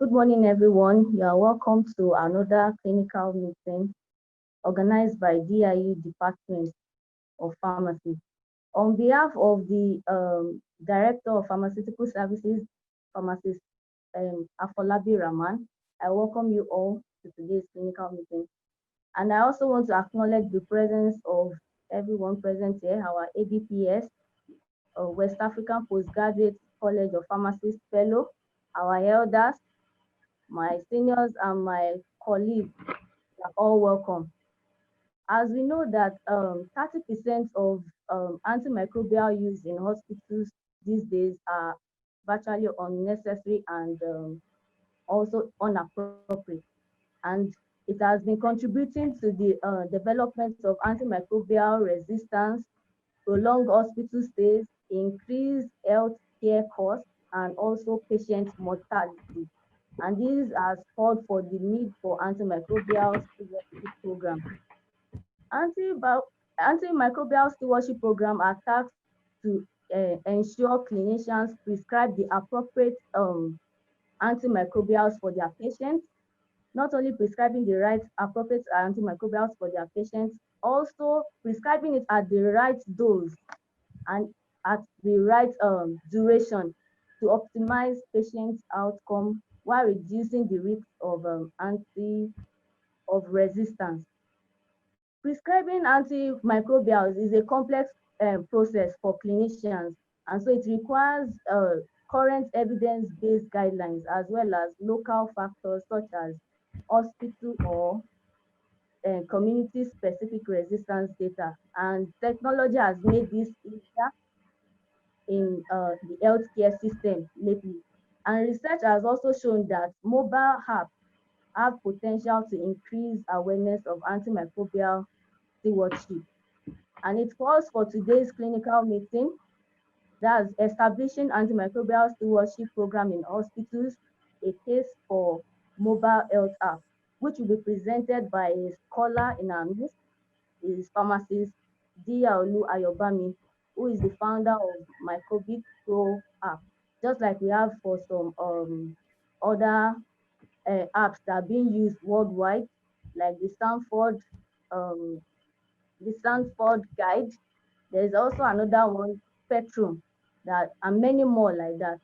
Good morning, everyone. You are welcome to another clinical meeting organized by DIU Department of Pharmacy. On behalf of the Director of Pharmaceutical Services, Pharmacist Afolabi Rahman, I welcome you all to today's clinical meeting. And I also want to acknowledge the presence of everyone present here, our ABPS, West African Postgraduate College of Pharmacists Fellow, our elders, my seniors and my colleagues are all welcome. As we know that 30% of antimicrobial use in hospitals these days are virtually unnecessary and also inappropriate. And it has been contributing to the development of antimicrobial resistance, prolonged hospital stays, increased health care costs, and also patient mortality. And this has called for the need for antimicrobial stewardship program. Antimicrobial stewardship program are tasked to ensure clinicians prescribe the appropriate antimicrobials for their patients, not only prescribing the right appropriate antimicrobials for their patients, also prescribing it at the right dose and at the right duration to optimize patients' outcome while reducing the risk of resistance. Prescribing antimicrobials is a complex process for clinicians, and so it requires current evidence-based guidelines as well as local factors such as hospital or community-specific resistance data. And technology has made this easier in the healthcare system lately. And research has also shown that mobile apps have potential to increase awareness of antimicrobial stewardship. And it calls for today's clinical meeting, that's establishing antimicrobial stewardship program in hospitals, a case for mobile health app, which will be presented by a scholar in our midst, is Pharmacist Diyaolu Ayobami, who is the founder of MicrobicPro app, just like we have for some other apps that are being used worldwide, like the Stanford Guide. There's also another one, Spectrum, and many more like that.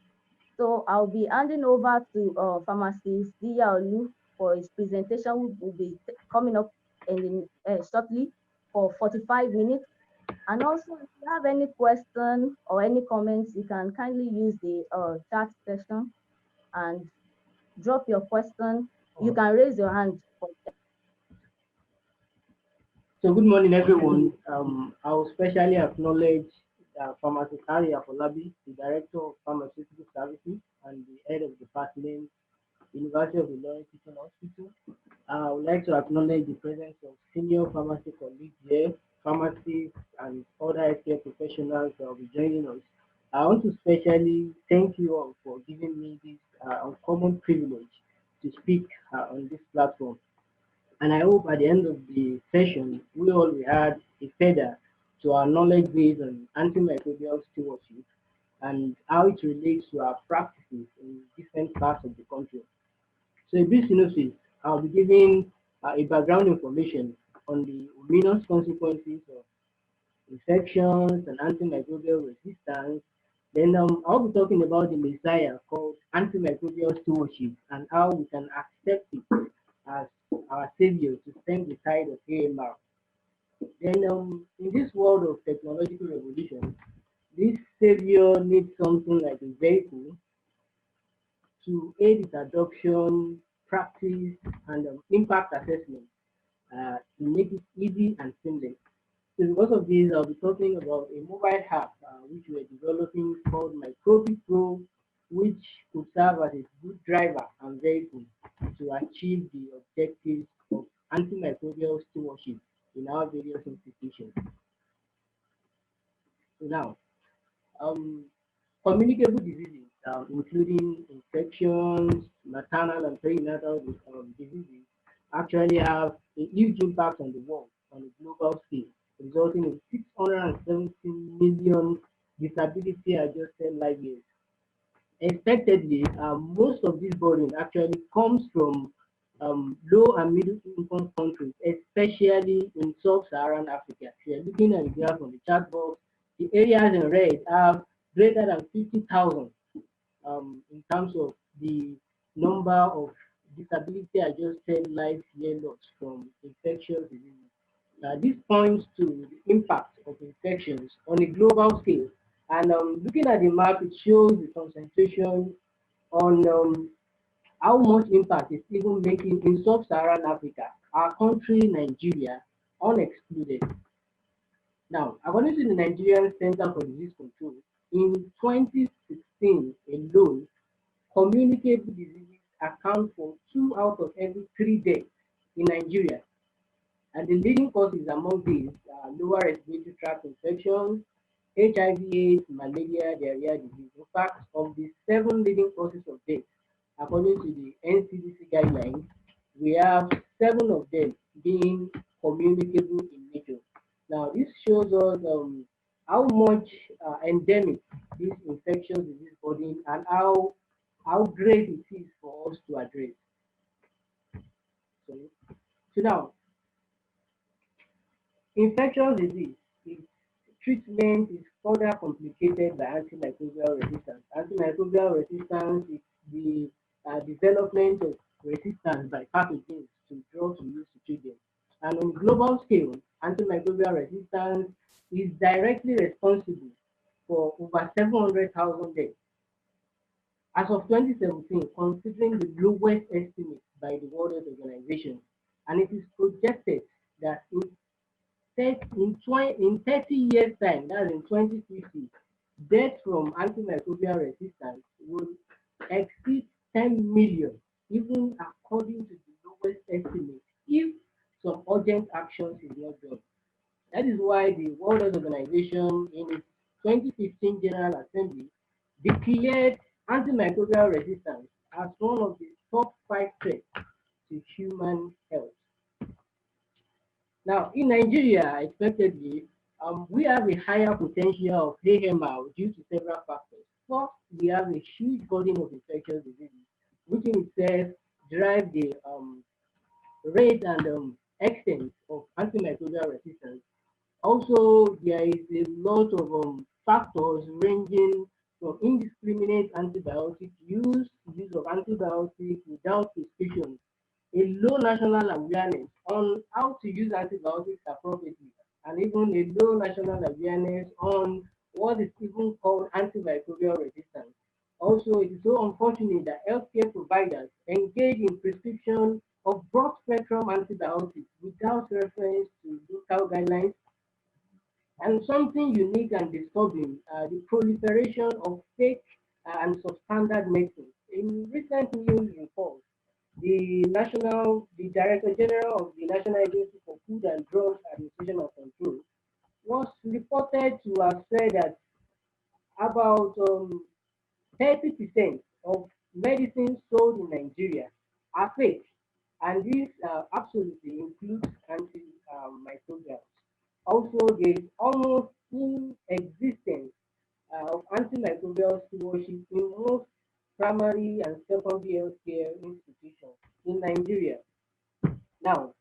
So I'll be handing over to Pharmacist Diyaolu for his presentation, which will be coming up shortly for 45 minutes. And also, if you have any question or any comments, you can kindly use the chat session and drop your question. You can raise your hand. So good morning, everyone. I will specially acknowledge Pharmacist Afolabi, the Director of Pharmaceutical Services and the Head of Department, University of Illinois Teaching Hospital. I would like to acknowledge the presence of senior pharmacy colleagues here, pharmacists and other healthcare professionals that will be joining us. I want to specially thank you all for giving me this uncommon privilege to speak on this platform. And I hope at the end of the session, we all will add a feather to our knowledge base on antimicrobial stewardship and how it relates to our practices in different parts of the country. So in this synopsis, I'll be giving a background information on the ominous consequences of infections and antimicrobial resistance. Then I'll be talking about the messiah called antimicrobial stewardship and how we can accept it as our savior to stem the tide of AMR. Then in this world of technological revolution, this savior needs something like a vehicle to aid its adoption, practice, and impact assessment to make it easy and seamless. So because of this, I'll be talking about a mobile app which we're developing called MicrobicPro, which could serve as a good driver and vehicle to achieve the objectives of antimicrobial stewardship in our various institutions. So now, communicable diseases, including infections, maternal and perinatal diseases, actually have a huge impact on the world on a global scale, resulting in 670 million disability-adjusted life years. expectedly, most of this burden actually comes from low and middle income countries, especially in sub-Saharan Africa. If you're looking at the graph on the chart box, the areas in red have greater than 50,000 in terms of the number of disability adjusted life year loss from infectious diseases. This points to the impact of infections on a global scale. And looking at the map, it shows the concentration on how much impact it's even making in sub-Saharan Africa, our country, Nigeria, unexcluded. Now, according to the Nigerian Center for Disease Control, in 2016 alone, communicable diseases account for 2 out of every 3 deaths in Nigeria. And the leading causes among these are lower respiratory tract infections, HIV/AIDS, malaria, diarrhea disease. In fact, of the 7 leading causes of death, according to the NCDC guidelines, we have 7 of them being communicable in nature. Now, this shows us how much endemic this infectious disease burden and how great it is for us to address. So now, infectious disease, its treatment is further complicated by antimicrobial resistance. Antimicrobial resistance is the development of resistance by pathogens to drugs we use to treat them. And on a global scale, antimicrobial resistance is directly responsible for over 700,000 deaths. As of 2017, considering the lowest estimate by the World Health Organization, and it is projected that in 30 years' time, that's in 2050, death from antimicrobial resistance will exceed 10 million, even according to the lowest estimate, if some urgent actions is not done. That is why the World Health Organization, in its 2015 General Assembly, declared antimicrobial resistance as one of the top 5 threats to human health. Now, in Nigeria, expectedly, we have a higher potential of AMR due to several factors. First, we have a huge burden of infectious diseases, which in itself drive the rate and extent of antimicrobial resistance. Also, there is a lot of factors ranging from indiscriminate antibiotic use of antibiotics without prescription, a low national awareness on how to use antibiotics appropriately, and even a low national awareness on what is even called antimicrobial resistance. Also, it is so unfortunate that healthcare providers engage in prescription of broad spectrum antibiotics without reference to local guidelines. And something unique and disturbing, the proliferation of fake and substandard medicines. In recent news reports, the Director General of the National Agency for Food and Drug Administration and Control was reported to have said that about 30% of medicines sold in Nigeria are fake, and this absolutely includes antimicrobials. Also, there is almost inexistence of antimicrobial stewardship in most primary and secondary healthcare institutions in Nigeria. Now,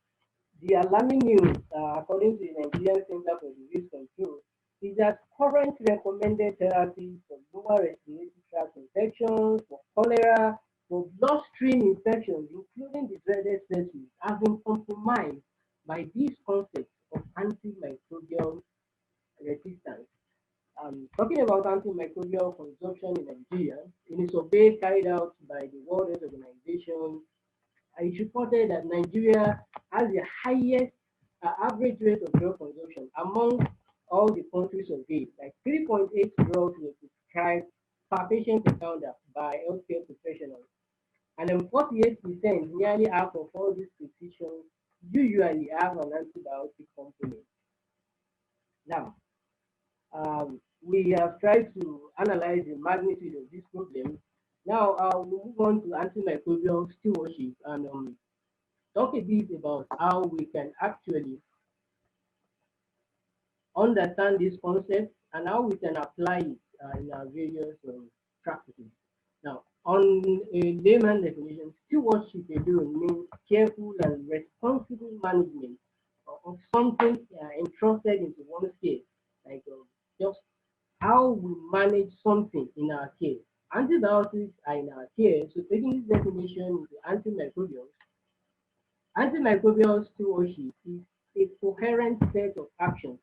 the alarming news, according to the Nigerian Center for Disease Control, is that current recommended therapies for lower respiratory tract infections, for cholera, for bloodstream infections, including the dreaded sepsis, have been compromised by these concepts of antimicrobial resistance. Talking about antimicrobial consumption in Nigeria, in a survey carried out by the World Health Organization, it reported that Nigeria has the highest average rate of drug consumption among all the countries surveyed. Like 3.8 drugs were prescribed per patient encounter by healthcare professionals. And then 48%, nearly half of all these prescriptions usually have an antibiotic component. Now, we have tried to analyze the magnitude of this problem. Now, we'll move on to antimicrobial stewardship and talk a bit about how we can actually understand this concept and how we can apply it in our various practices. Now, on a layman definition, stewardship alone means careful and responsible management of something entrusted into one's care, like just how we manage something in our care. Antibiotics are in our care, so taking this definition into antimicrobial stewardship is a coherent set of actions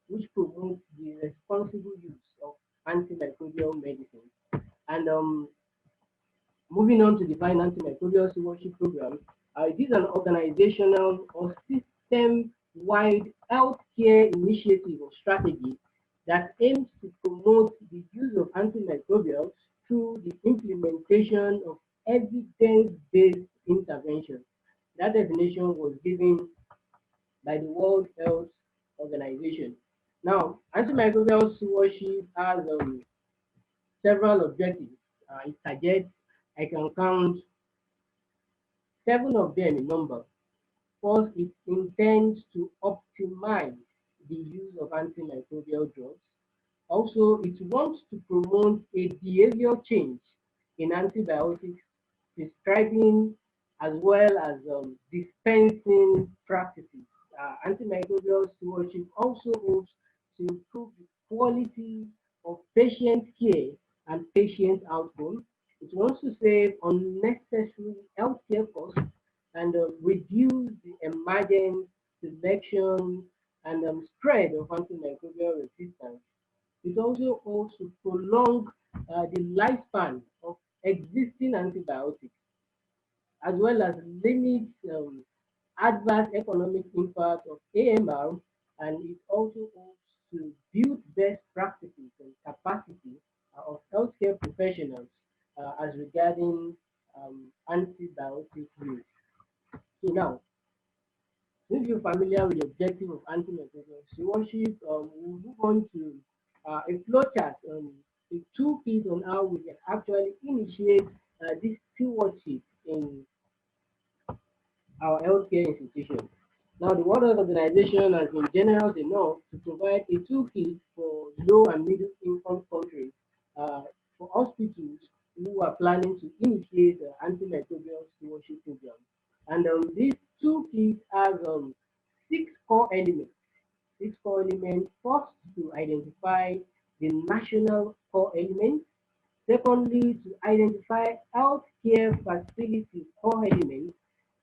which promotes the responsible use of antimicrobial medicine. And moving on to define antimicrobial stewardship program, it is an organizational or system-wide healthcare initiative or strategy that aims to promote the use of antimicrobials through the implementation of evidence-based intervention. That definition was given by the World Health Organization. Now, antimicrobial stewardship has several objectives. It targets, I can count 7 of them in number. First, it intends to optimize the use of antimicrobial drugs. Also, it wants to promote a behavioral change in antibiotics prescribing as well as dispensing practices. Antimicrobial stewardship also hopes to improve the quality of patient care and patient outcomes. It wants to save unnecessary healthcare costs and reduce the emergence, selection, and spread of antimicrobial resistance. It also hopes to prolong the lifespan of existing antibiotics as well as limit adverse economic impact of AMR, and it also hopes to build best practices and capacity of healthcare professionals as regarding antibiotic use. So now, if you're familiar with the objective of antimicrobial stewardship, we'll move on to a flowchart, a toolkit on how we can actually initiate this stewardship in our healthcare institutions. Now, the World Health Organization has been generous enough to provide a toolkit for low and middle income countries for hospitals who are planning to initiate antimicrobial stewardship program. And this toolkit has 6 core elements. 6 core elements. First, to identify the national core elements. Secondly, to identify healthcare facility core elements.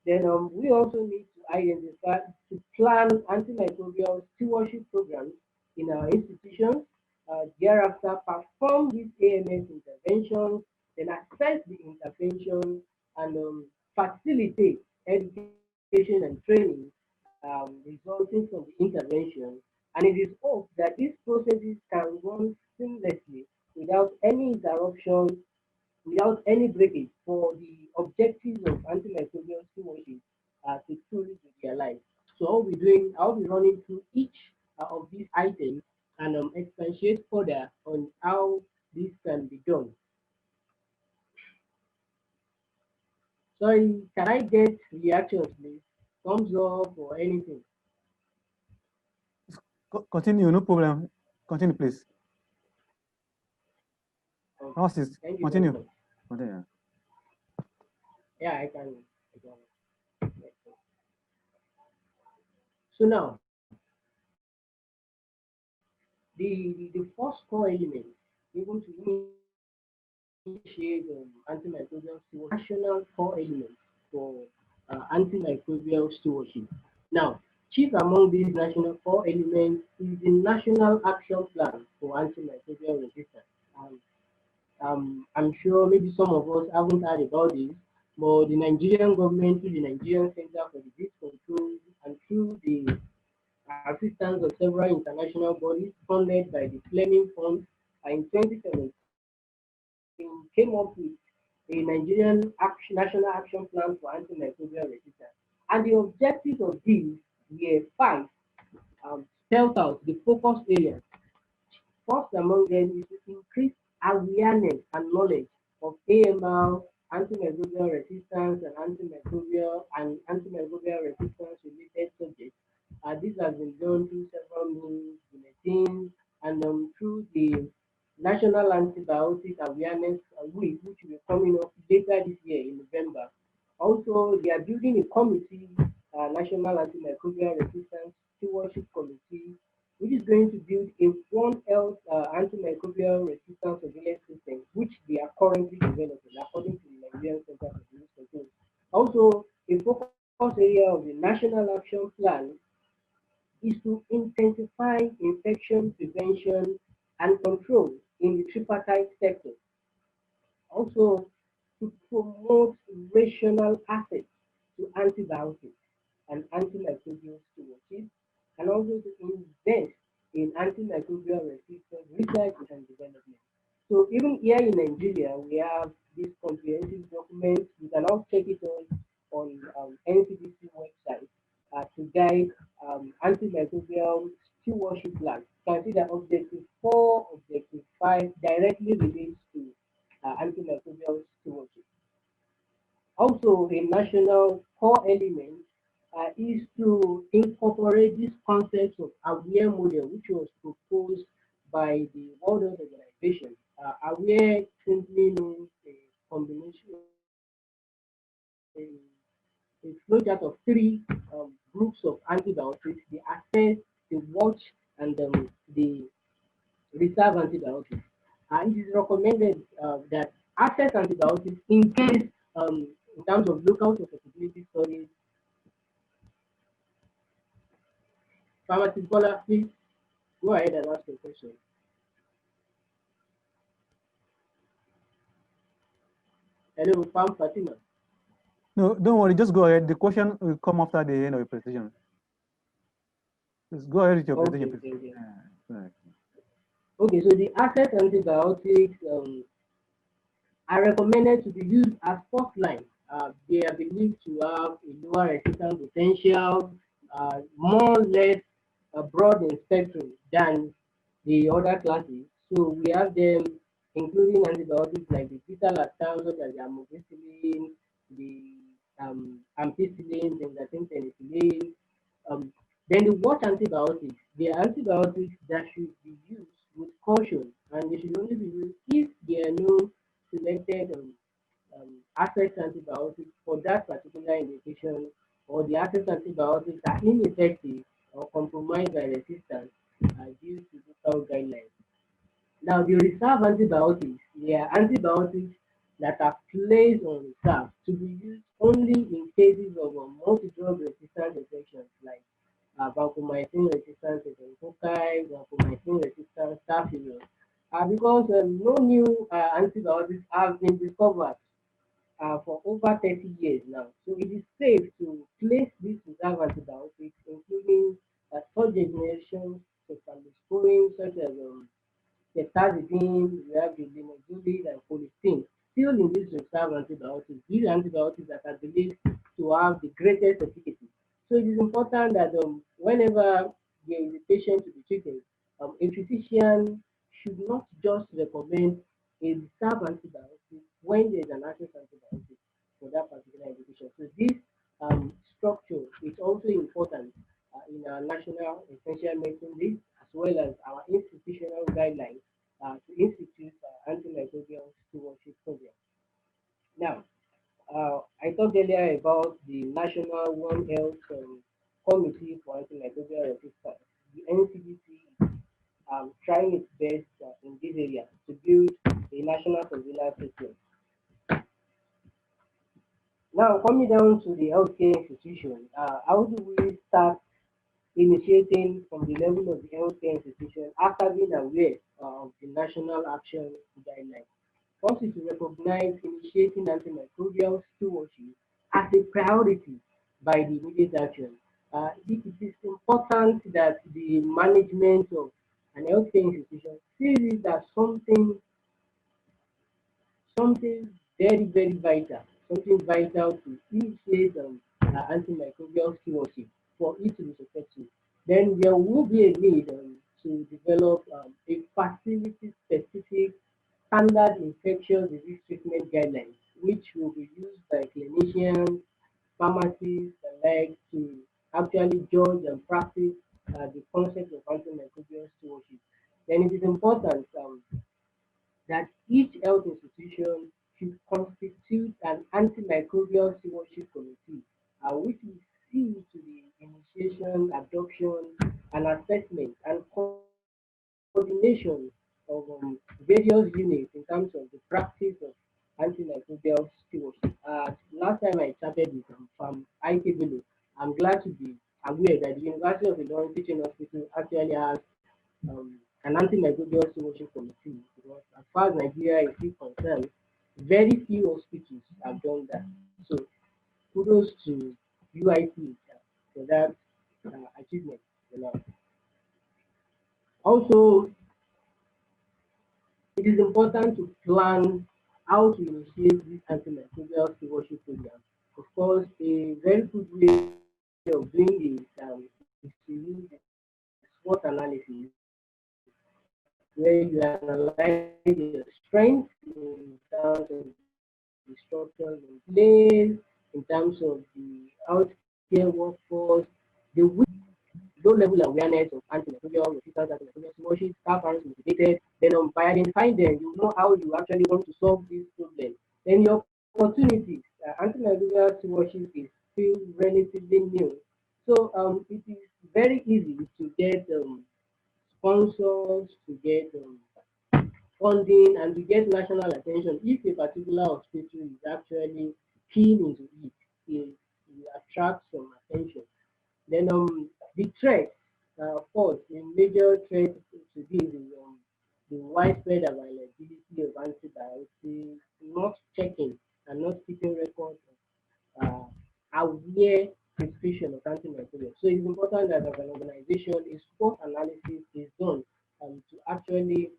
Then we also need to identify, to plan antimicrobial stewardship programs in our institutions. Thereafter, perform these AMS interventions, then assess the intervention and facilitate education and training resulting from the intervention. And it is hoped that these processes can run seamlessly without any interruption, without any breakage for the objectives of antimicrobial stewardship to truly be realized. So I'll be running through each of these items and expatiate further on how this can be done. Sorry, can I get reactions, please? Thumbs up or anything? Continue, no problem. Continue, please. Okay. Francis, Thank you. continue. Continue. Yeah, I can. So now, the first core element, even to initiate antimicrobial stewardship, national core element for antimicrobial stewardship. Now, chief among these national core elements is the National Action Plan for Antimicrobial Resistance. I'm sure maybe some of us haven't heard about this, but the Nigerian government, through the Nigerian Center for Disease Control and through the assistance of several international bodies funded by the Fleming Fund in 2017, came up with a National Action Plan for Antimicrobial Resistance. And the objectives of these were 5, spelled out the focus areas. First among them is to increase awareness and knowledge of AML, antimicrobial resistance, and antimicrobial resistance related subjects. This has been done through several means, bulletins, and through the National Antibiotic Awareness Week, which will be coming up later this year in November. Also, they are building a committee, National Antimicrobial Resistance Stewardship Committee, which is going to build a One Health antimicrobial resistance surveillance system, which they are currently developing, according to the Nigerian Center for Disease Control. Also, a focus area of the National Action Plan is to intensify infection prevention and control in the tripartite sector. Also, to promote rational access to antibiotics and antimicrobial stewardship, and also to invest in antimicrobial resistance research and development. So even here in Nigeria, we have this comprehensive document. You can all check it on NCDC website to guide antimicrobial stewardship plan. You can see that objective 4, objective 5 directly relates to antimicrobial stewardship. Also, a national core element is to incorporate this concept of aware model, which was proposed by the World Health Organization. Aware simply means a combination, a flowchart of 3 groups of antibiotics: the assess, the watch, and the reserve antibiotics. It is recommended that access antibiotics in case, in terms of local susceptibility studies. Pharmacist Bola, please go ahead and ask your question. Hello, Pharm Fatima. No, don't worry. Just go ahead. The question will come after the end of the presentation. Just go ahead with your presentation. Okay, so the access antibiotics are recommended to be used as first line. They are believed to have a lower resistance potential, more or less broad in spectrum than the other classes. So we have them including antibiotics like the beta-lactam, such as the amoxicillin, the ampicillin, and I think penicillin. Um, then the watch antibiotics, they are antibiotics that should be used with caution, and they should only be used if there are no selected access antibiotics for that particular indication, or the access antibiotics are ineffective or compromised by resistance due to local guidelines. Now, the reserve antibiotics, they are antibiotics that are placed on reserve to be used only in cases of multi-drug resistant infections like vancomycin resistant enterococci, vancomycin resistant staphylococcus. Because no new antibiotics have been discovered for over 30 years now. So it is safe to place these reserve antibiotics, including third generation cephalosporin, such as ceftazidime, we have the linezolid and colistin. Still in these reserve antibiotics, these antibiotics that are believed to have the greatest efficacy. So it is important that whenever there is a patient to be treated, a physician should not just recommend a reserve antibiotic when there is an access antibiotic for that particular indication. So this structure is also important in our national essential medicine list, as well as our institutional guidelines to institute antimicrobial stewardship program. Now, I talked earlier about the National One Health Committee for Antimicrobial Resistance. The NCDC is trying its best in this area to build a national surveillance system. Now, coming down to the healthcare institution, how do we start initiating from the level of the healthcare institution after being aware of the national action guidelines? First is to recognize initiating antimicrobial stewardship as a priority by the immediate action. It is important that the management of an healthcare institution sees it as something very, very vital, something vital to initiate antimicrobial stewardship for it to be successful. Then there will be a need to develop a facility-specific standard infectious disease treatment guidelines, which will be used by clinicians, pharmacists, and like to actually judge and practice the concept of antimicrobial stewardship. Then it is important each health institution should constitute an antimicrobial stewardship committee, which will see to the initiation, adoption, and assessment and coordination of various units in terms of the practice of antimicrobial stewardship. Last time I chatted with Pharm Diyaolu, I'm glad to be aware that the University of Ilorin Teaching Hospital actually has an antimicrobial stewardship committee, because as far as Nigeria is still concerned, very few hospitals have done that. So kudos to UITH for that achievement. You know. Also, it is important to plan how to initiate this antimicrobial stewardship program. Of course, a very good way of doing it is to use the SWOT analysis, where you analyze your strengths in terms of the structures in place, in terms of the healthcare workforce, the low level awareness of antimicrobial resistance, antimicrobial stewardship, staff are motivated. Then by identifying them, you know how you actually want to solve this problem. Then your opportunities, antimicrobial stewardship is still relatively new. So it is very easy to get sponsors, to get funding, and to get national attention if a particular hospital is actually keen into it. It attracts some attention. Then the threat, of course, a major threat to this is the widespread availability of antibiotics, not checking and not keeping records of aware prescription of antimicrobials. So it's important that as an organization, a SWOT analysis is done to actually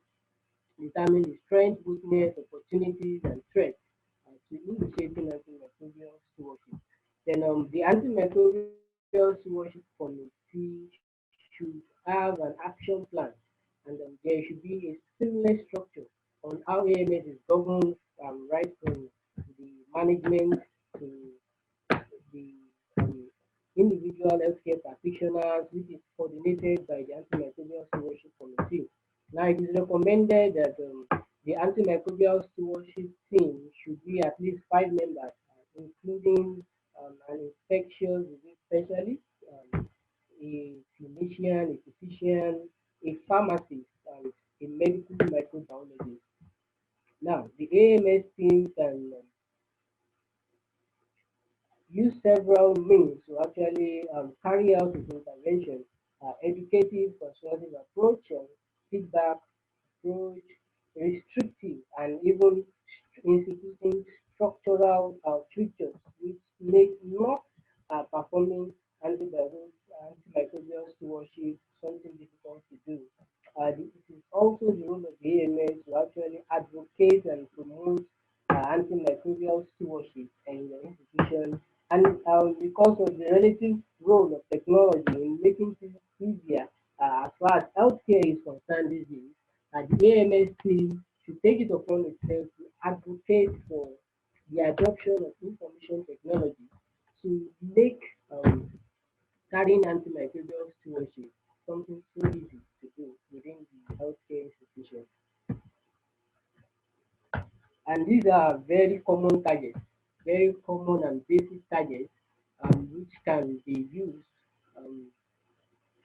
determine the strength, weakness, opportunities, and threats to initiating antimicrobial stewardship. Then the antimicrobial stewardship committee should have an action plan, and there should be a seamless structure on how AMS is governed, right from the management to the individual healthcare practitioners, which is coordinated by the Antimicrobial Stewardship Committee. Now, it is recommended that the Antimicrobial Stewardship team should be at least 5 members, including an infectious disease specialist, a clinician, a physician, a pharmacist, and a medical microbiologist. Now, the AMS team can use several means to actually carry out its intervention, educative, persuasive approach, feedback approach, restrictive, and even instituting structural features which make not performing antimicrobial stewardship something difficult to do. It is also the role of the AMS to actually advocate and promote antimicrobial stewardship in the institution, and because of the relative role of technology in making things easier as far as healthcare is concerned these days, the AMS team should take it upon itself to advocate for the adoption of information technology to make carrying antimicrobial stewardship something so easy to do within the healthcare institution. And these are very common targets, very common and basic targets which can be used,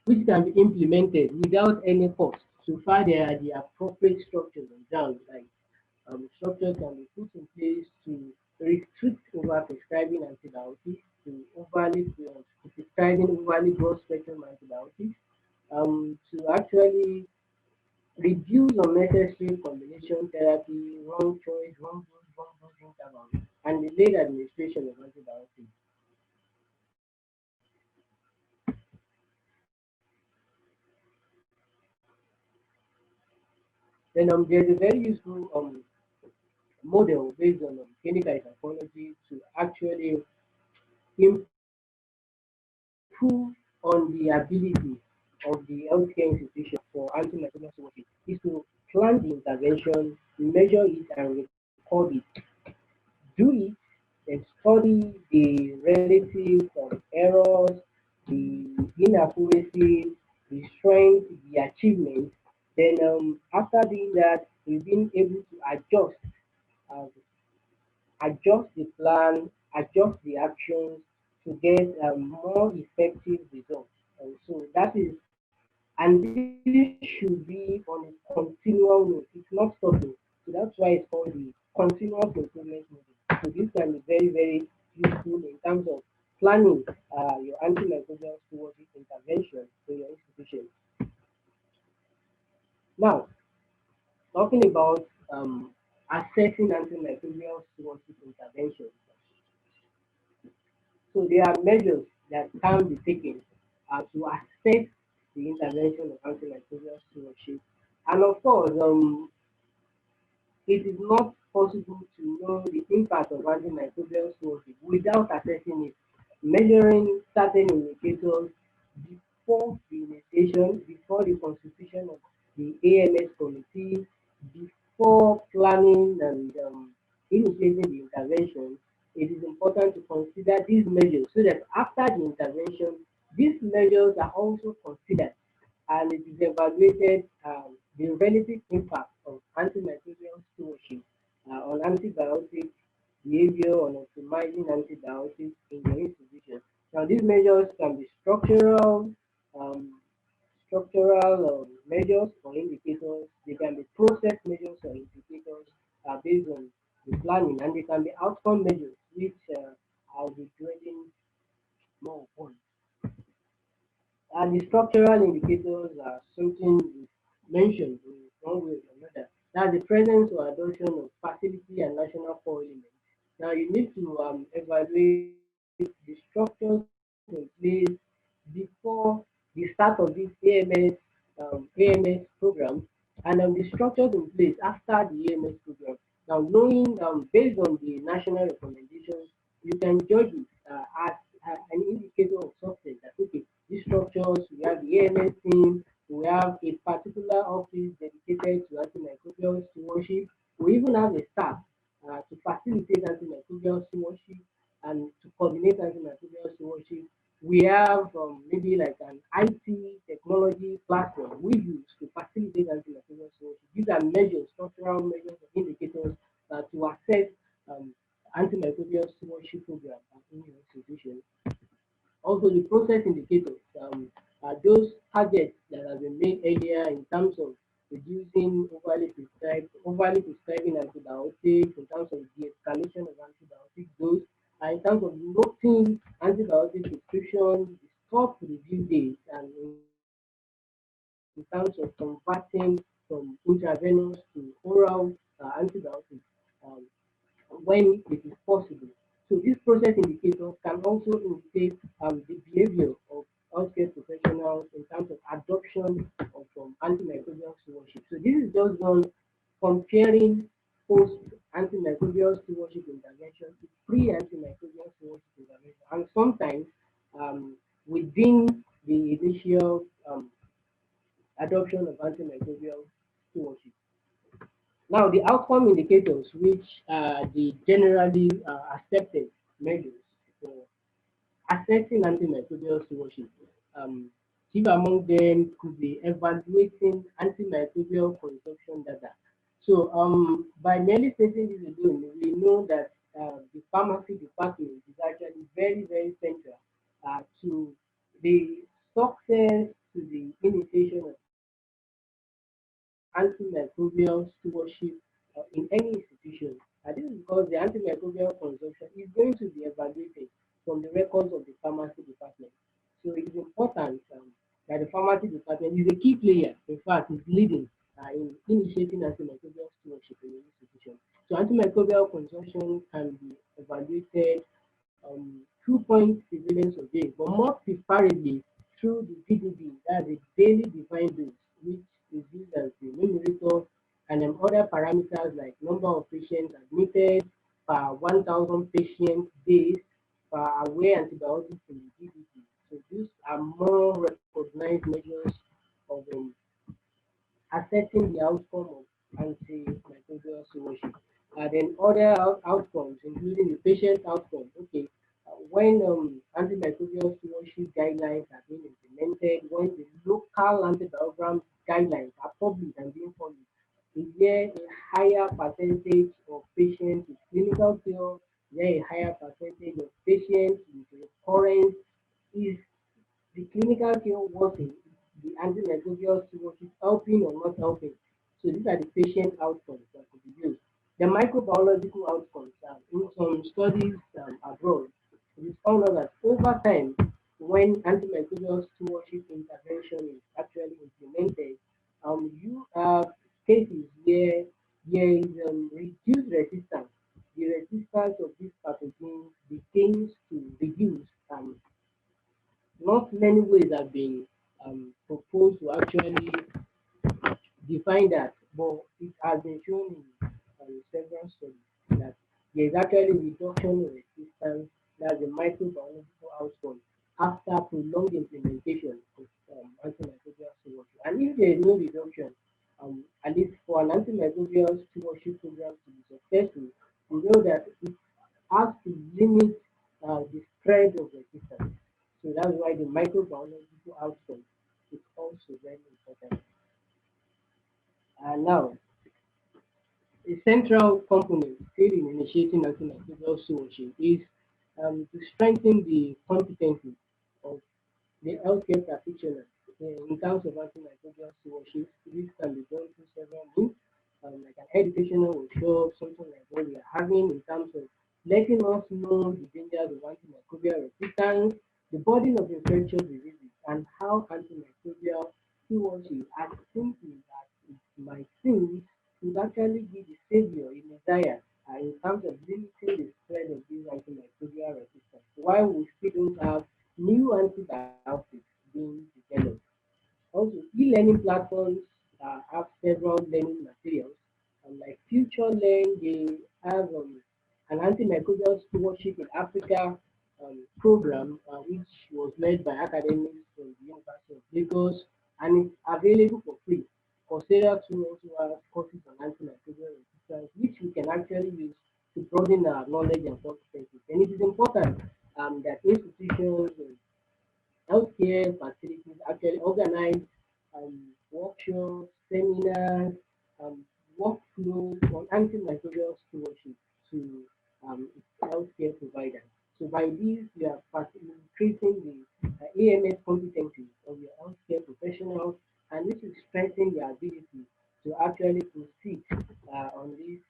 which can be implemented without any cost. So far, there are the appropriate structures on ground, like structures can be put in place to restrict over prescribing antibiotics, to prescribing overly broad spectrum antibiotics, to actually reduce unnecessary combination therapy, wrong choice, wrong dose interval, and delayed administration of antibiotics. Then there's a very useful model based on clinical psychology to actually improve on the ability of the healthcare institution for antimicrobial stewardship is to plan the intervention, measure it, and record it. Do it, then study the relative errors, the inaccuracies, the strength, the achievements. Then after doing that, we've been able to uh, adjust the plan, adjust the actions to get more effective results. And so that is, and this should be on a continual note. It's not stopping. So that's why it's called the continuous improvement model. So this can be very, very useful in terms of planning your antimicrobial stewardship intervention in your institution. Now, talking about assessing antimicrobial stewardship intervention. So there are measures that can be taken to assess the intervention of antimicrobial stewardship. And of course, it is not possible to know the impact of antimicrobial stewardship without assessing it, measuring certain indicators before the initiation, before the constitution of the AMS committee, before planning and initiating the intervention. It is important to consider these measures so that after the intervention, these measures are also considered and it is evaluated the relative impact of antimicrobial stewardship on antibiotic behavior, on optimizing antibiotics in your institution. Now, these measures can be um, measures or indicators. They can be process measures or indicators based on the planning, and they can be outcome measures, which I'll be dwelling more on. And the structural indicators are something we mentioned in one way or another. That's the presence or adoption of facility and national core elements. Now you need to evaluate the structures in place before the start of this AMS program, and the structures in place after the AMS program. Now knowing based on the national recommendations, you can judge it as an indicator of success that okay, these structures, we have the AMS team, we have a particular office dedicated to antimicrobial stewardship, we even have a staff to facilitate antimicrobial stewardship and to coordinate antimicrobial stewardship. We have maybe like an IT technology platform we use to facilitate antimicrobial stewardship. These are measures, structural measures, or indicators to assess um, antimicrobial stewardship program in your institution. Also, the process indicators are those targets that have been made earlier in terms of reducing overly prescribing antibiotics, in terms of the escalation of antibiotic dose, and in terms of noting antibiotic prescriptions, the stop review dates, and in terms of converting from intravenous to oral antibiotics. When it is possible. So these process indicators can also indicate the behavior of healthcare professionals in terms of adoption of antimicrobial stewardship. So this is just done comparing post antimicrobial stewardship intervention to pre-antimicrobial stewardship intervention. And sometimes within the initial adoption of antimicrobial stewardship. Now, the outcome indicators, which are the generally accepted measures for assessing antimicrobial stewardship, chief among them could be evaluating antimicrobial consumption data. So, by merely stating this alone, we know that the pharmacy department is actually very, very central to the success, to the initiation of antimicrobial stewardship in any institution. And this is because the antimicrobial consumption is going to be evaluated from the records of the pharmacy department. So it is important that the pharmacy department is a key player. In fact, is leading in initiating antimicrobial stewardship in the institution. So antimicrobial consumption can be evaluated through point surveillance survey, but more preferably through the DDB, that's the daily defined dose, which is used as the numerator, and other parameters like number of patients admitted per 1,000 patient days per aware antibiotics in the DDB. So these are more recognized measures of assessing the outcome of antimicrobial stewardship. Then other outcomes, including the patient outcome. Okay, when antimicrobial stewardship guidelines are being implemented, when the local antibiogram guidelines are published and being followed, Is there a higher percentage of patients with clinical cure? Is there a higher percentage of patients with recurrence? Is the clinical cure working? The antimicrobial stewardship helping or not helping? So these are the patient outcomes that could be used. The microbiological outcomes, in some studies abroad, it is found out that over time, when antimicrobial stewardship intervention is actually implemented, you have cases where there is reduced resistance. The resistance of this pathogen begins to reduce. Not many ways have been proposed to actually define that, but it has been shown in several studies that there is actually reduction in resistance, that's the microbiological outcome after prolonged implementation of antimicrobial stewardship. And if there is no reduction, at least for an antimicrobial stewardship program to be successful, we know that it has to limit the spread of resistance. So that's why the microbiological outcome is also very important. And now, a central component in initiating antimicrobial stewardship is to strengthen the competency of the healthcare practitioners in terms of antimicrobial stewardship. This can be done through several means, like an educational workshop, something like what we are having in terms of letting us know the dangers of antimicrobial resistance, the burden of infectious diseases, and how antimicrobial stewardship, as simple as it might seem, would actually be the savior in Messiah in terms of limiting the spread of this antimicrobial resistance. While we still don't have new antibiotics being developed. Also, e-learning platforms have several learning materials, like Future Learn. They have an antimicrobial stewardship in Africa program, which was led by academics from the University of Lagos, and it's available for free. Coursera too also has courses on antimicrobial resistance, which we can actually use to broaden our knowledge and competencies. And it is important that institutions healthcare facilities actually organize workshops, seminars, um, workflows on antimicrobial stewardship to healthcare providers. So by this, we are increasing the AMS competencies of your healthcare professionals, and this will strengthen their ability to actually proceed on this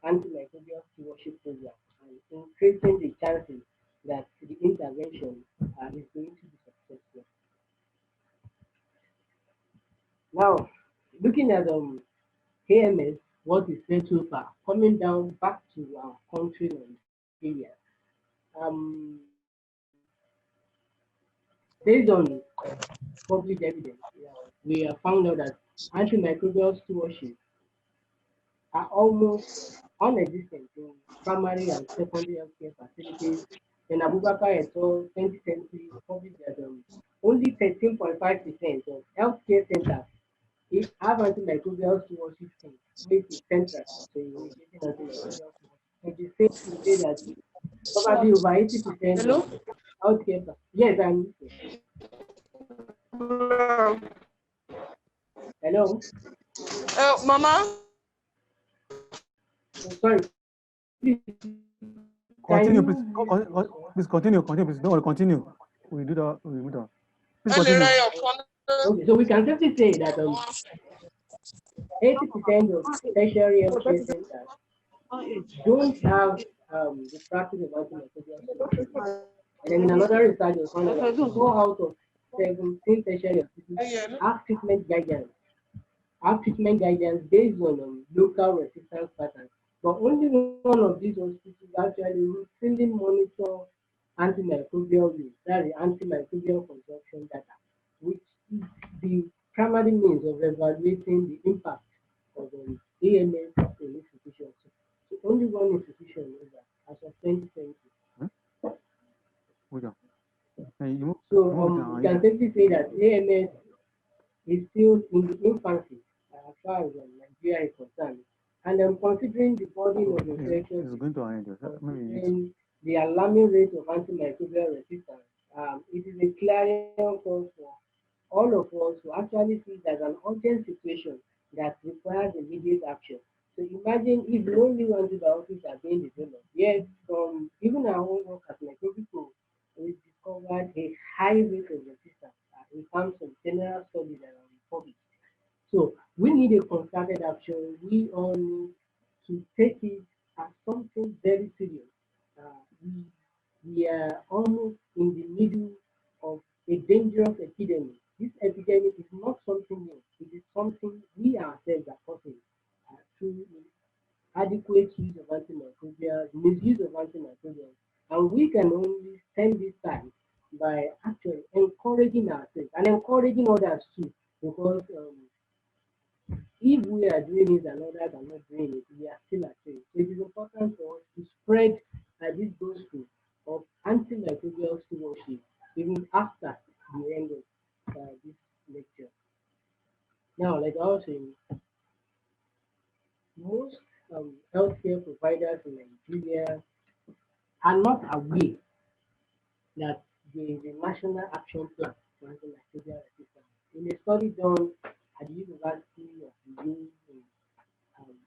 antimicrobial stewardship program and increasing the chances that the intervention is going to be successful. Now, looking at AMS, what is said so far, coming down back to our country, Nigeria, um, based on public evidence, we have found out that antimicrobial stewardship are almost non-existent in primary and secondary healthcare facilities. In Abubakar et al. 2020 published that only 13.5% of healthcare centers have antimicrobial stewardship teams, which is central to initiating antimicrobial stewardship. It is safe to say that probably over 80% Hello? of healthcare, yes, I'm hello. Mama? Oh, sorry. Please, Continue, please. Please continue. Please. Don't worry, continue. We do that. We do that. Please continue. Okay, so we can safely say that 80% of tertiary healthcare centers don't have the practice of antimicrobial stewardship. And then in another research, we found out that 4 out of 17 tertiary hospitals have treatment guidance based on local resistance patterns. But only one of these hospitals actually routinely monitor antimicrobial use, that is antimicrobial consumption data, which is the primary means of evaluating the impact of AMS in institutions. So only one institution knows that as of 2020. So we can safely say that AMS is still in the infancy as far as Nigeria is concerned. And considering the burden of infections, considering the alarming rate of antimicrobial resistance, it is a clarion call for all of us to actually see it as an urgent situation that requires immediate action. So imagine if no new antibiotics are being developed. Yes, from even our own work at MicrobicPro, we discovered a high rate of resistance in terms of general studies that are published. So we need a concerted action. We all need to take it as something very serious. We are almost in the middle of a dangerous epidemic. This epidemic is not something new. It is something we ourselves are causing through adequate use of antimicrobials, misuse of antimicrobials, and we can only stem this time by actually encouraging ourselves and encouraging others too, because if we are doing it and others are not doing it, we are still at risk. So it is important for us to spread this gospel of antimicrobial stewardship even after the end of this lecture. Now, like I was saying, most healthcare providers in Nigeria are not aware that there is a national action plan for antimicrobial resistance. In a study done at the University of the in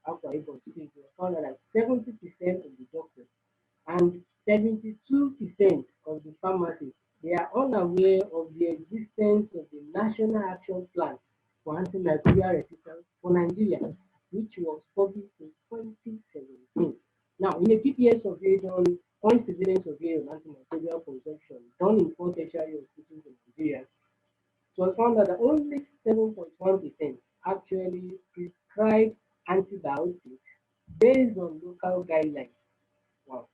Akwa Ibom State, we found that 70% of the doctors and 72% of the pharmacists, they are unaware of the existence of the National Action Plan for Antimicrobial Resistance for Nigeria, which was published in 2017. Now, in a PPS survey done, point surveillance survey on antimicrobial consumption done in 4 tertiary hospitals in Nigeria, it was found that only 7.1% actually prescribe antibiotics based on local guidelines. Wow.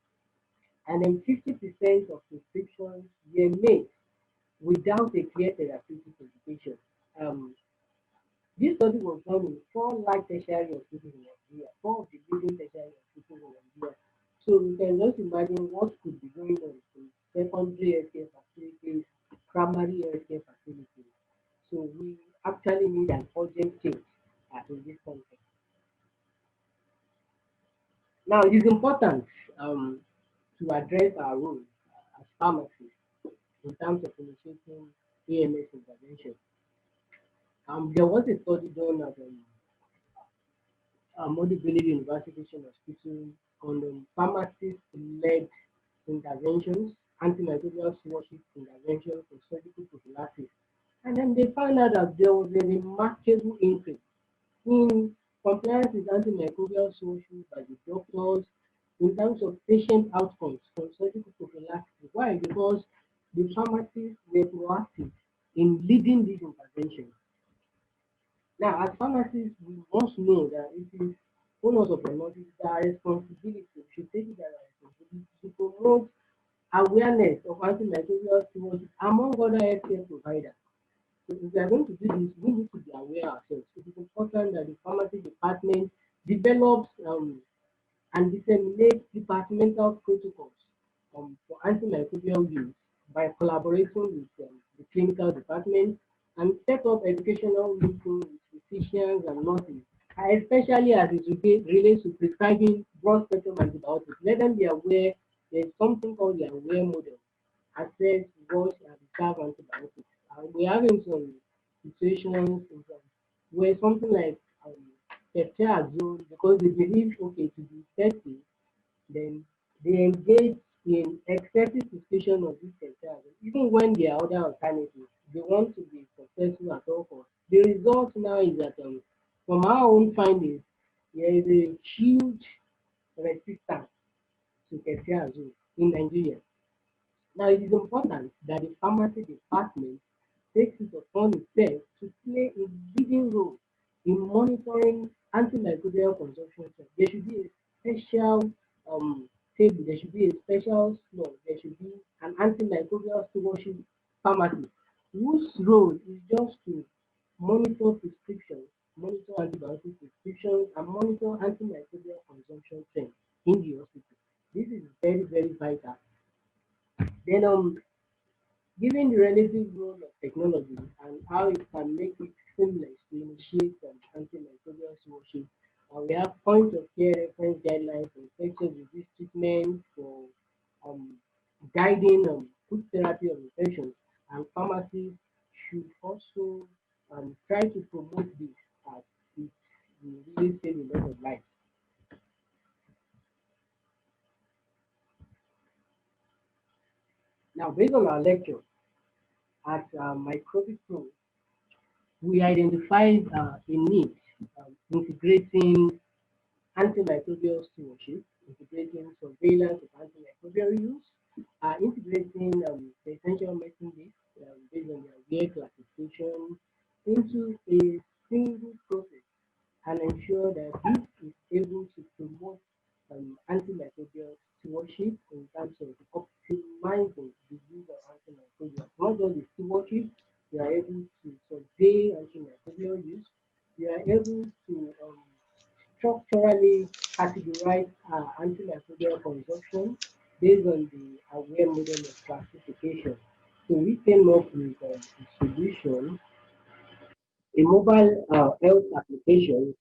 And then 50% of prescriptions were made without a clear therapeutic indication. This study was done in 4 large tertiary hospitals in Nigeria, 4 of the leading tertiary hospitals in Nigeria. So you can just imagine what could be going on in secondary healthcare facilities, primary healthcare facilities. So we actually need an urgent change in this context. Now, it is important to address our role as pharmacists in terms of initiating AMS intervention. There was a study done at Modibili University Hospital on pharmacist-led interventions, antimicrobial stewardship interventions for surgical prophylaxis. And then they found out that there was a remarkable increase in compliance with antimicrobial stewardship by the doctors in terms of patient outcomes from surgical prophylaxis. Why? Because the pharmacists were proactive in leading these interventions. Now, as pharmacists, we must know that it is owners of the knowledge, our responsibility, we should take it as a responsibility to promote awareness of antimicrobial stewardship among other healthcare providers. So if we are going to do this, we need to be aware ourselves. It is important that the pharmacy department develops and disseminates departmental protocols for antimicrobial use by collaborating with the clinical department and set up educational meetings with physicians and nurses, especially as it relates to prescribing broad spectrum antibiotics. Let them be aware there's something called the aware model, assess, watch, and reserve antibiotics. We're having some situations where something like ceftriaxone, because they believe, okay, to be effective, then they engage in excessive suspicion of this ceftriaxone, even when there are other alternatives. They want to be successful at all costs. The result now is that from our own findings, there is a huge resistance to ceftriaxone in Nigeria. Now, it is important that the pharmacy department takes it upon itself to play a leading role in monitoring antimicrobial consumption. There should be a special table, there should be a special slot, there should be an antimicrobial stewardship pharmacy whose role is just to monitor prescriptions, monitor antibiotic prescriptions, and monitor antimicrobial consumption trends in the hospital. This is very, very vital. Then given the relative role of technology and how it can make it seamless to initiate antimicrobial stewardship, we have point of care reference guidelines for infectious disease treatment, for guiding food therapy of infections, and pharmacies should also try to promote this as it will really save a lot of lives. Now, based on our lecture at MicrobicPro, we identified a need integrating antimicrobial stewardship, integrating surveillance of antimicrobial use, integrating the essential medicine list based on their wear classification into a single process and ensure that this is able to promote antimicrobial stewardship in terms of optimizing the use of antimicrobials. Not just the stewardship, we are able to survey antimicrobial use, we are able to structurally categorize antimicrobial consumption based on the aware model of classification. So we came up with a solution, a mobile health application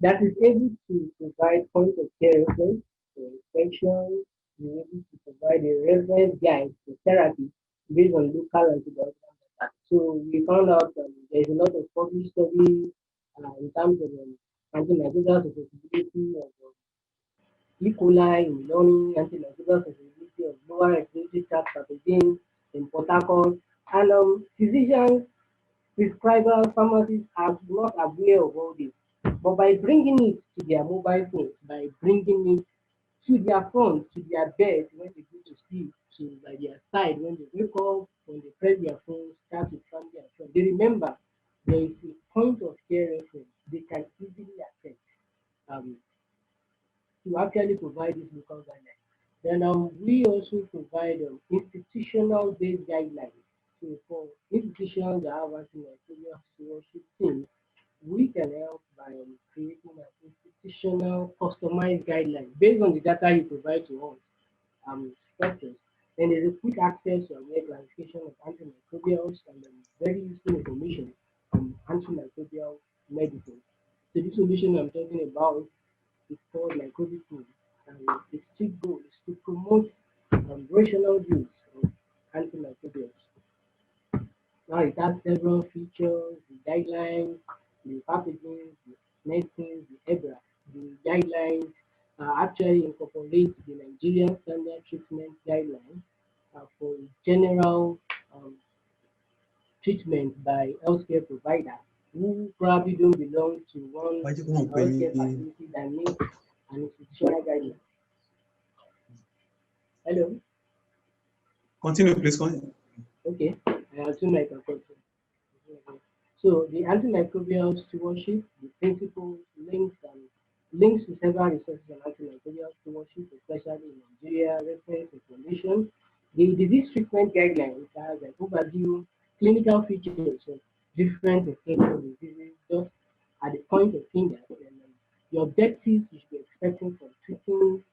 that is able to provide point of care reference for inspection, be able to provide a reference guide for therapy based on local antibiotic data. So we found out there's a lot of published studies in terms of antimicrobial susceptibility of E. coli in learning, antimicrobial susceptibility of lower respiratory tract pathogens in Port Harcourt, and physicians, prescribers, pharmacists are not aware of all this. But by bringing it to their mobile phones, by bringing it to their front, to their bed when they go to sleep, to by their side when they wake up, when they press their phones, start to find their phone, they remember there is a point of care reference they can easily access to actually provide this local guidelines. Then we also provide institutional-based guidelines. So for institutions that have antimicrobial stewardship teams, we can help by creating an institutional customized guideline based on the data you provide to us, structures. Then there's a quick access to aware classification of antimicrobials and very useful information on antimicrobial medicine. So this solution I'm talking about is called MicrobicPro, and its chief goal is to promote rational use of antimicrobials. Now it has several features, the guidelines, the packaging, the medicines, the EBRAST. The guidelines actually incorporate the Nigerian standard treatment guidelines for general treatment by healthcare providers who probably don't belong to one healthcare facility that needs an institutional guideline. Hello? Continue, please. Continue. Okay, I assume I can continue. So the antimicrobial stewardship, the principles, links to several resources on antimicrobial stewardship, especially in Nigeria, reference information. The disease treatment guidelines has an overview, clinical features of different infectious diseases just at the point of finger. And the objectives you should be expecting from treating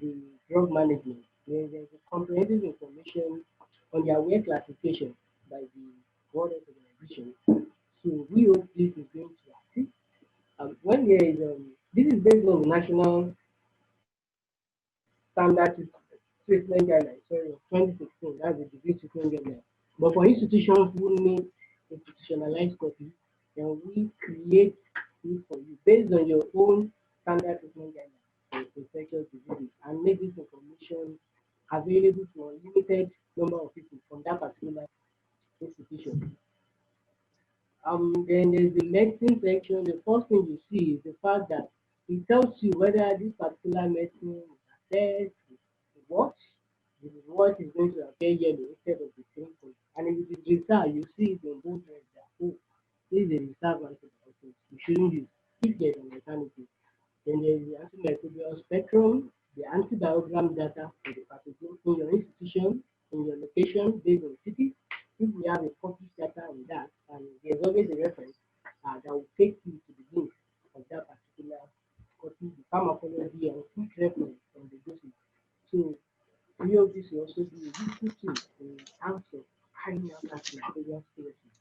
the drug management. There's a comprehensive information on the aware classification by the World Health Organization. So we hope this is going to assist. When there is this is based on the national standard treatment guidelines, sorry, of 2016, that's the disease treatment guideline. But for institutions who need institutionalized copy, then we create it for you based on your own standard treatment guidelines for infectious diseases and make this information available to a limited number of people from that particular institution. Then there's the medicine section. The first thing you see is the fact that it tells you whether this particular medicine is assessed, what is going to appear yellow instead of the green color. And if it is reserved, you see it in both ways that, oh, this is a reserved antibiotic. You shouldn't use if there's an alternative. Then there is the antimicrobial spectrum, the antibiogram data for the pathogen in your institution, in your location, based on city. If we have a published data on that, and there's always a reference that will take you to the link of that particular copy, the pharmacology and quick reference on the dosage. So we hope this will also be a useful tool in terms of carrying out antimicrobial stewardship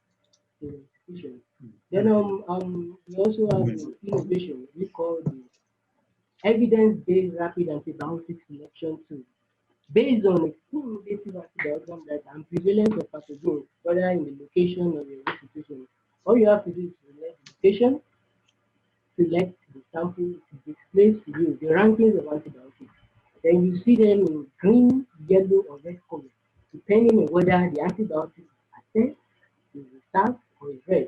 in institutions. Then we also have the innovation we call the evidence-based rapid antibiotic selection tool. Based on a cumulative antibiotic data and prevalence of pathogens, whether in the location or your institution, all you have to do is select the location, select the sample, it displays to you the rankings of antibiotics. Then you see them in green, yellow, or red color, depending on whether the antibiotic is assessed, is reserved, or is red.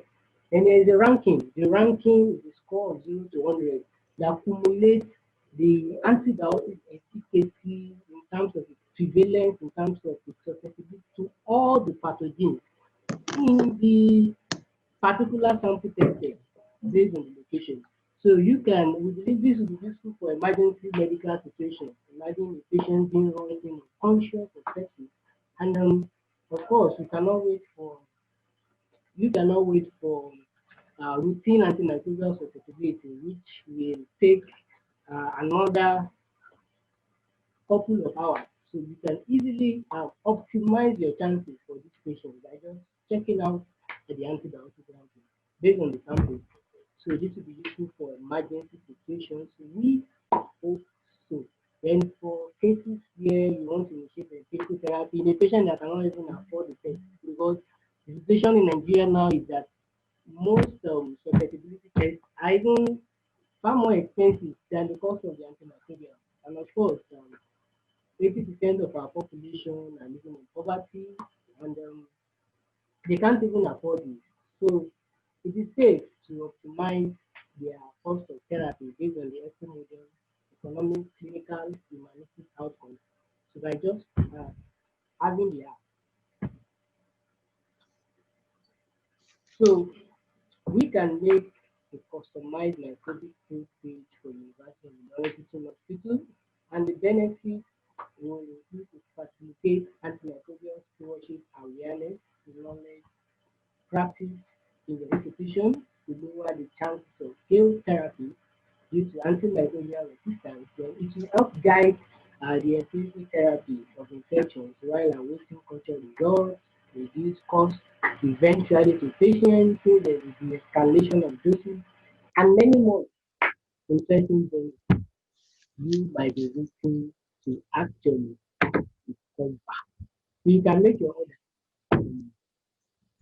Then there is a ranking. The ranking is a score of 0 to 100 that accumulates the antibiotic efficacy in terms of its prevalence, in terms of its susceptibility to all the pathogens in the particular sample tested based on the location. So you can, we believe this will be useful for emergency medical situations. Imagine a patient being run in unconscious or sepsis. And of course, you cannot wait for routine antimicrobial susceptibility, which will take another couple of hours. So you can easily optimize your chances for this patient by just checking out the antibiotic ranking based on the sample. So this will be useful for emergency situations. We hope so. Then for cases where you want to initiate a physical therapy in a patient that cannot even afford the test, because the situation in Nigeria now is that most susceptibility tests are even far more expensive than the cost of the antimicrobial. And of course, 80% of our population are living in poverty, and they can't even afford it. So it is safe to optimize their cost of therapy based on the estimated economic, clinical, humanistic outcomes. So by just having the app. So we can make a customized MicrobicPro page for University of Teaching Hospital, and the benefits will include to facilitate antimicrobial stewardship awareness, knowledge, practice in the institution to lower the chances of failed therapy due to antimicrobial resistance. Then it will help guide the effective therapy of infections while awaiting culture results, reduce costs eventually to patients, so there is the escalation of doses, and many more interesting things you might be looking to actually discover. So you can make your order.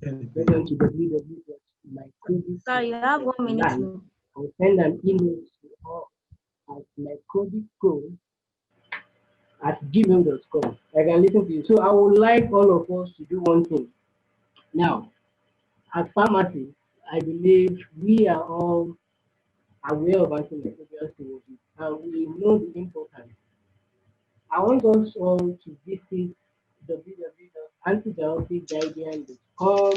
Go on to www.microbicpro.com. Sorry, you have 1 minute. I'll send an email to all at microbicpro@gmail.com. I can listen to you. So I would like all of us to do one thing. Now, as pharmacists, I believe we are all aware of antimicrobial stewardship and we know the importance. I want us all to visit www.antibioticguardian.com,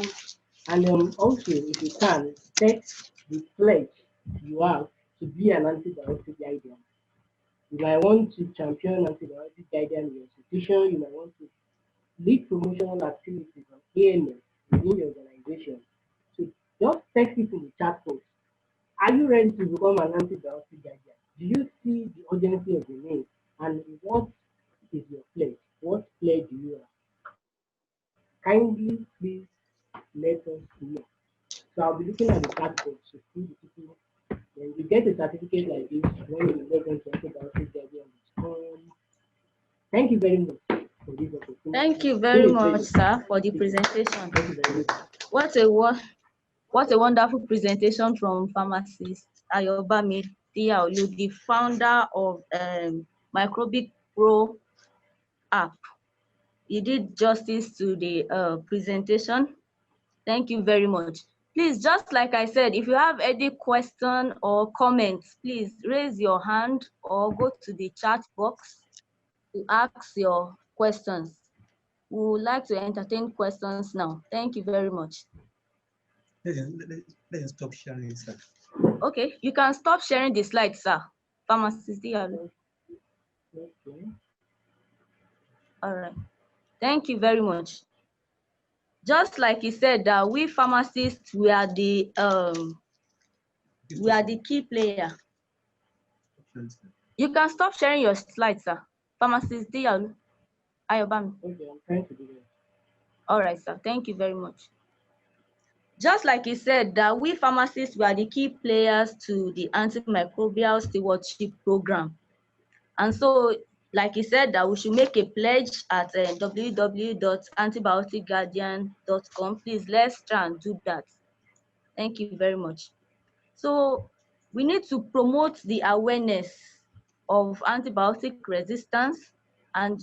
and also, if you can, set the pledge you have to be an antibiotic guardian. You might want to champion antibiotic guardian in your institution. You might want to lead promotional activities on AML within your organization. So just text it in the chat box. Are you ready to become an antibiotic guardian? Do you see the urgency of the need? And what is your pledge? What pledge do you have? Kindly, please let us know. So I'll be looking at the chat box to see the people. When you get a certificate like this, when you log on to antibiotic guardian.com. Thank you very much for this opportunity. Thank you very much, sir, for the presentation. Thank you very much. What a wonderful presentation from pharmacist Ayobami Diyaolu, the founder of MicrobicPro app. You did justice to the presentation. Thank you very much. Please, just like I said, if you have any question or comments, please raise your hand or go to the chat box to ask your questions. We would like to entertain questions now. Thank you very much. Let's stop sharing, sir. Okay, you can stop sharing the slides, sir. Pharmacist Diyaolu. Okay. All right. Thank you very much. Just like he said, that we pharmacists, we are the key player. You can stop sharing your slides, sir. Pharmacist Diyaolu Ayobami. Okay, I'm trying to do that. All right, sir. Thank you very much. Just like he said, that we pharmacists, we are the key players to the antimicrobial stewardship program. And so, like he said, that we should make a pledge at www.antibioticguardian.com. Please, let's try and do that. Thank you very much. So we need to promote the awareness of antibiotic resistance and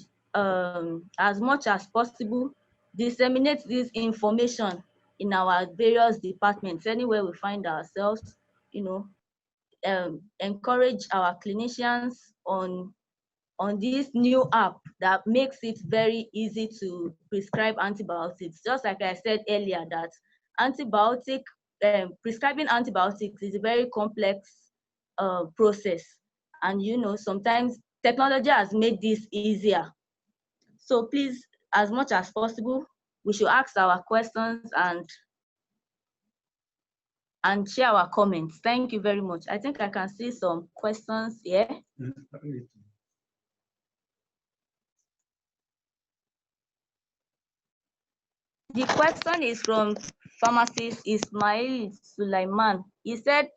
as much as possible, disseminate this information in our various departments, anywhere we find ourselves, encourage our clinicians on this new app that makes it very easy to prescribe antibiotics. Just like I said earlier, that prescribing antibiotics is a very complex process. And sometimes technology has made this easier. So please, as much as possible, we should ask our questions and share our comments. Thank you very much. I think I can see some questions here. The question is from pharmacist Ismail Sulaiman. He said,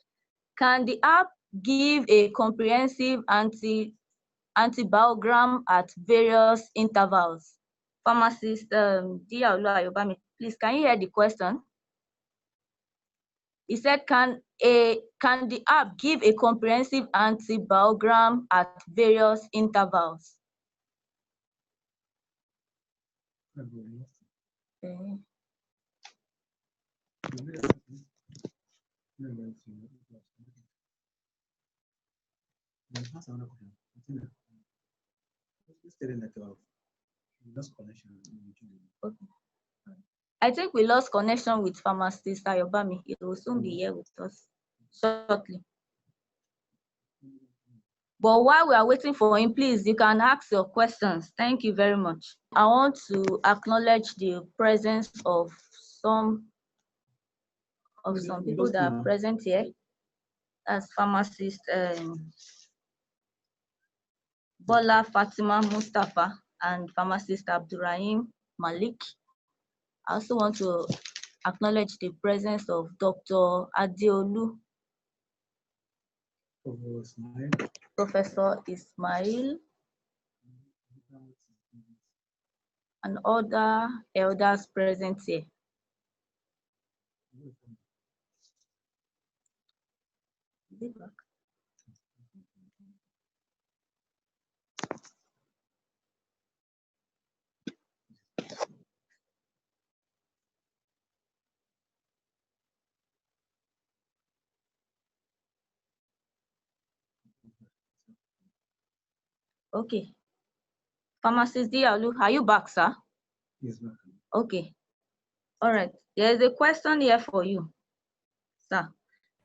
can the app give a comprehensive antibiogram at various intervals? Pharmacist Diyaolu Ayobami, please, can you hear the question? He said, can the app give a comprehensive antibiogram at various intervals? Okay. I think we lost connection with pharmacist Ayobami. It will soon be here with us shortly. But while we are waiting for him, please, you can ask your questions. Thank you very much. I want to acknowledge the presence of some people that are present here. As pharmacist Bola Fatima Mustafa and pharmacist Abdurrahim Malik. I also want to acknowledge the presence of Dr. Adeolu, Professor Ismail, and other elders present here. Is it back? Okay. Pharmacist Diyaolu, are you back, sir? Yes, ma'am. Okay. All right. There's a question here for you, sir.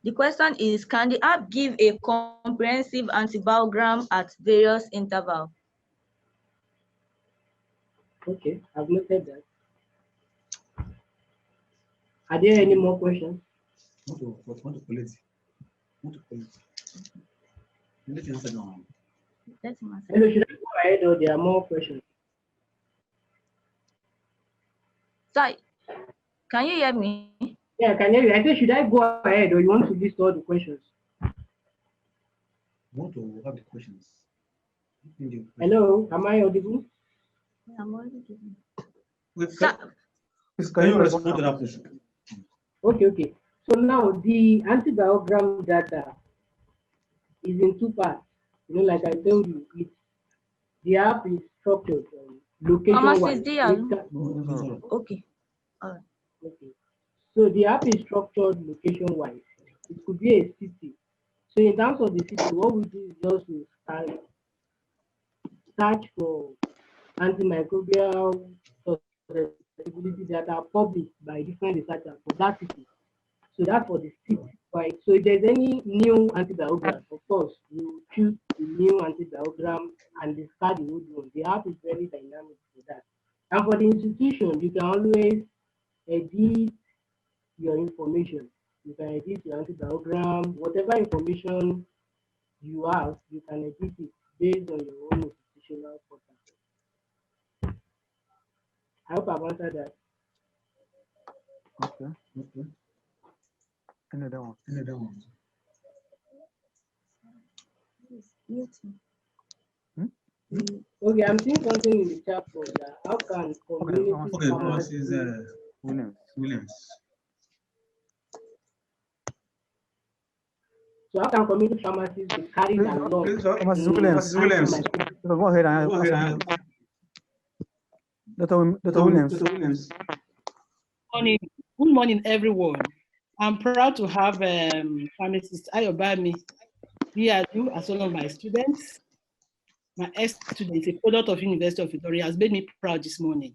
The question is, can the app give a comprehensive antibiogram at various intervals? Okay, I've noted that. Are there any more questions? Want to collect. Let me answer now. Let him answer. Hello, should I go ahead or there are more questions? Sir, can you hear me? Yeah, I can hear you. I said, should I go ahead or you want to list all the questions? Want to have the questions. Hello, am I audible? I'm already giving. Can you respond to that question? Okay. So now the antibiogram data is in two parts. Like I told you, the app is structured location-wise. Okay. All right. Okay. So the app is structured location-wise. It could be a city. So in terms of the city, what we do is just to search for antimicrobial susceptibility that are published by different researchers for that city. So that's for the city, right? So if there's any new antibiogram, of course, you choose the new antibiogram and discard the old one. The app is very dynamic for that. And for the institution, you can always edit your information. You can edit your antibiogram, whatever information you have, you can edit it based on your own institutional portal. I hope I've answered that. Okay. Another one. Okay, I'm seeing something in the chat for that. How can community Williams. So how can community pharmacies be carried along? Pharmacist Williams. Go ahead and Dr. Williams. Good morning, everyone. I'm proud to have Pharmacist Ayobami Diyaolu as one of my students. My ex-student, a product of University of Victoria, has made me proud this morning.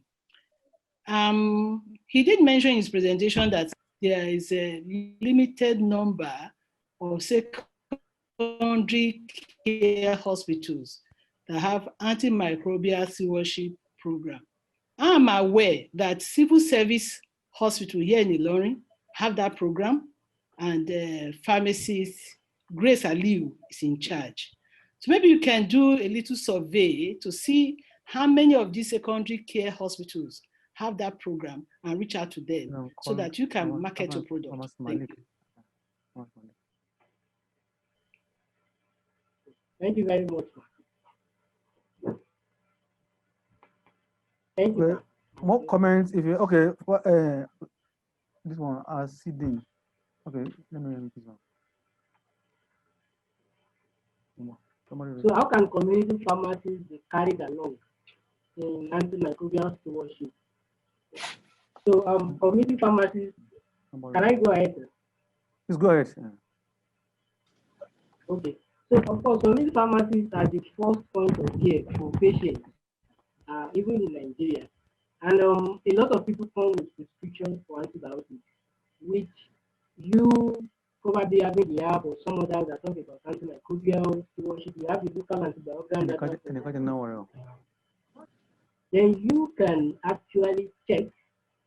He did mention in his presentation that there is a limited number of secondary care hospitals that have antimicrobial stewardship program. I'm aware that civil service hospital here in Ilorin have that program, and pharmacist Grace Aliu is in charge. So maybe you can do a little survey to see how many of these secondary care hospitals have that program and reach out to them so that you can market your product. Thank you very much. Thank you. Okay. More comments if you okay. This one CD. Okay, let me read this one. So how can community pharmacies be carried along in antimicrobial stewardship? So community pharmacies, can I go ahead? Please go ahead. Okay. So of course, community pharmacies are the first point of care for patients, even in Nigeria. And a lot of people come with prescriptions for antibiotics, which you probably have in the app or some others that talk about antimicrobial stewardship. You have the local antibiotic. Then you can actually check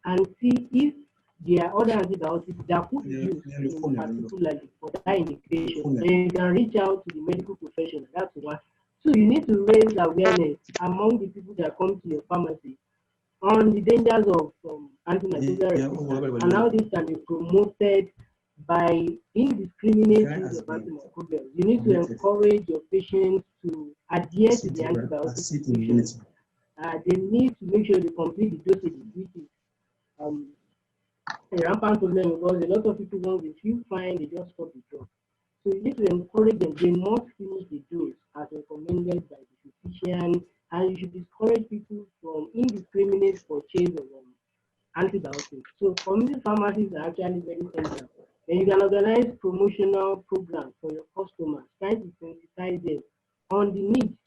and see if there are other antibiotics that could be used particularly for that indication. Then you can reach out to the medical professional. That's one. So you need to raise awareness among the people that come to your pharmacy on the dangers of antimicrobial resistance and how this can be promoted by indiscriminate use of antimicrobials. You need to encourage your patients to adhere to the antibiotic prescriptions. They need to make sure they complete the dosage, which is a rampant problem because a lot of people don't feel fine, they just stop the drug. So you need to encourage them, they must finish the dose as recommended by the physician, and you should discourage people from indiscriminate purchase of antibiotics. So community pharmacies are actually very central. And you can organize promotional programs for your customers, trying to sensitize them on the need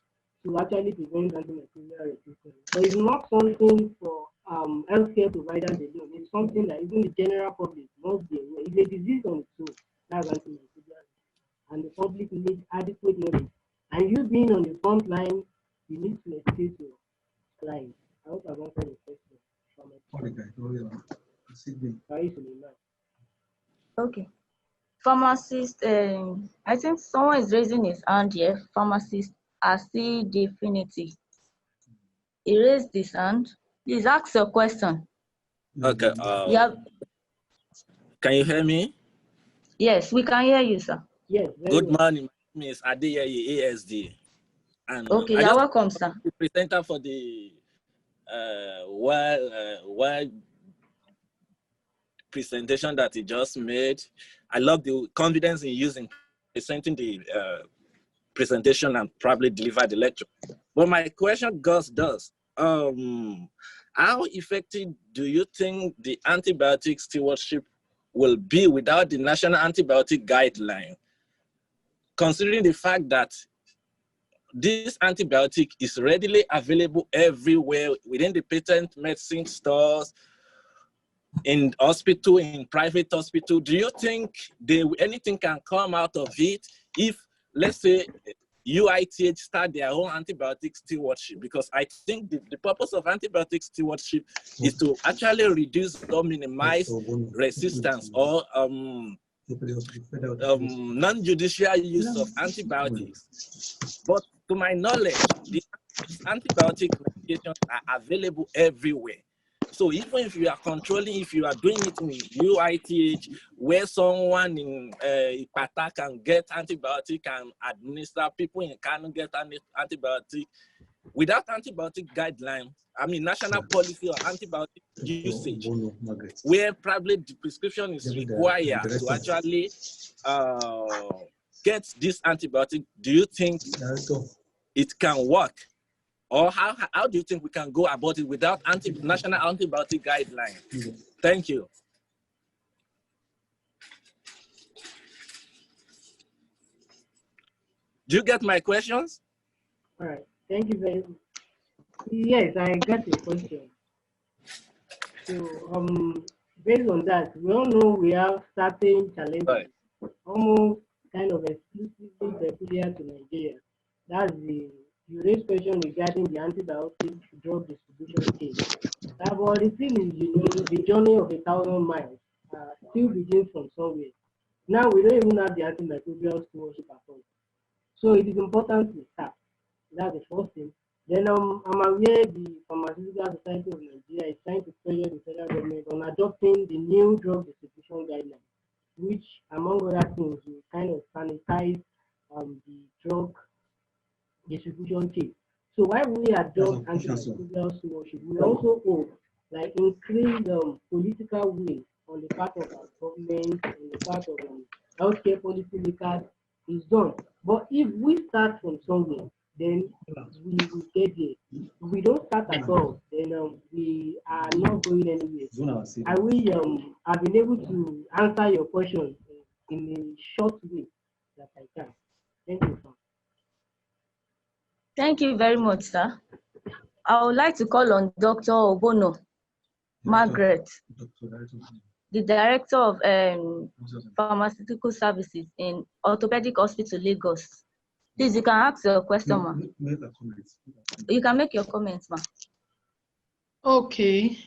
to actually prevent antimicrobial resistance. So it's not something for healthcare providers alone. It's something that even the general public must be aware. It's a disease on its own, that's antimicrobial, and the public needs adequate knowledge. And you being on the front line, you need to educate your clients. I hope I've answered the question. Okay. Pharmacist, I think someone is raising his hand here. Pharmacist Asi Definity. He raised his hand. Please ask your question. Okay. Can you hear me? Yes, we can hear you, sir. Yes. Good morning. My name is Adeyeye ASD. And okay, you're welcome, sir. The presenter for the wide presentation that he just made. I love the confidence in using presenting the presentation and probably deliver the lecture. But my question goes thus: how effective do you think the antibiotic stewardship will be without the national antibiotic guideline, considering the fact that this antibiotic is readily available everywhere within the patent medicine stores, in hospital, in private hospital? Do you think anything can come out of it if, let's say, UITH start their own antibiotic stewardship? Because I think the purpose of antibiotic stewardship is to actually reduce or minimize resistance or non-judicial use of antibiotics. But to my knowledge, the antibiotic medications are available everywhere. So even if you are controlling, if you are doing it in UITH, where someone in Ipata can get antibiotic and administer, people in Kano get antibiotic, without antibiotic guidelines, I mean national policy or antibiotic usage, where probably the prescription is required to actually get this antibiotic, do you think it can work? Or how do you think we can go about it without national antibiotic guidelines? Thank you. Do you get my questions? All right, thank you very much. Yes, I got your question. So, based on that, we all know we have certain challenges, almost kind of exclusively peculiar to Nigeria. That's the you raised question regarding the antibiotic drug distribution case. But the thing is, the journey of 1,000 miles still begins from somewhere. Now we don't even have the antimicrobial stewardship at all. So it is important to start. That's the first thing. Then I'm aware the Pharmaceutical Society of Nigeria is trying to pressure the federal government on adopting the new drug distribution guidelines, which, among other things, will kind of sanitize the drug distribution chain. So while we adopt antimicrobial stewardship, we also hope like increase political will on the part of our government, on the part of healthcare policy makers is done. But if we start from somewhere, then we will get there. If we don't start at all, then we are not going anywhere. I will have been able to answer your question in a short way that I can. Thank you, sir. Thank you very much, sir. I would like to call on Dr. Obono Margaret, the Director of Pharmaceutical Services in Orthopedic Hospital, Lagos. Please, you can ask your question, ma. You can make your comments, ma. Okay.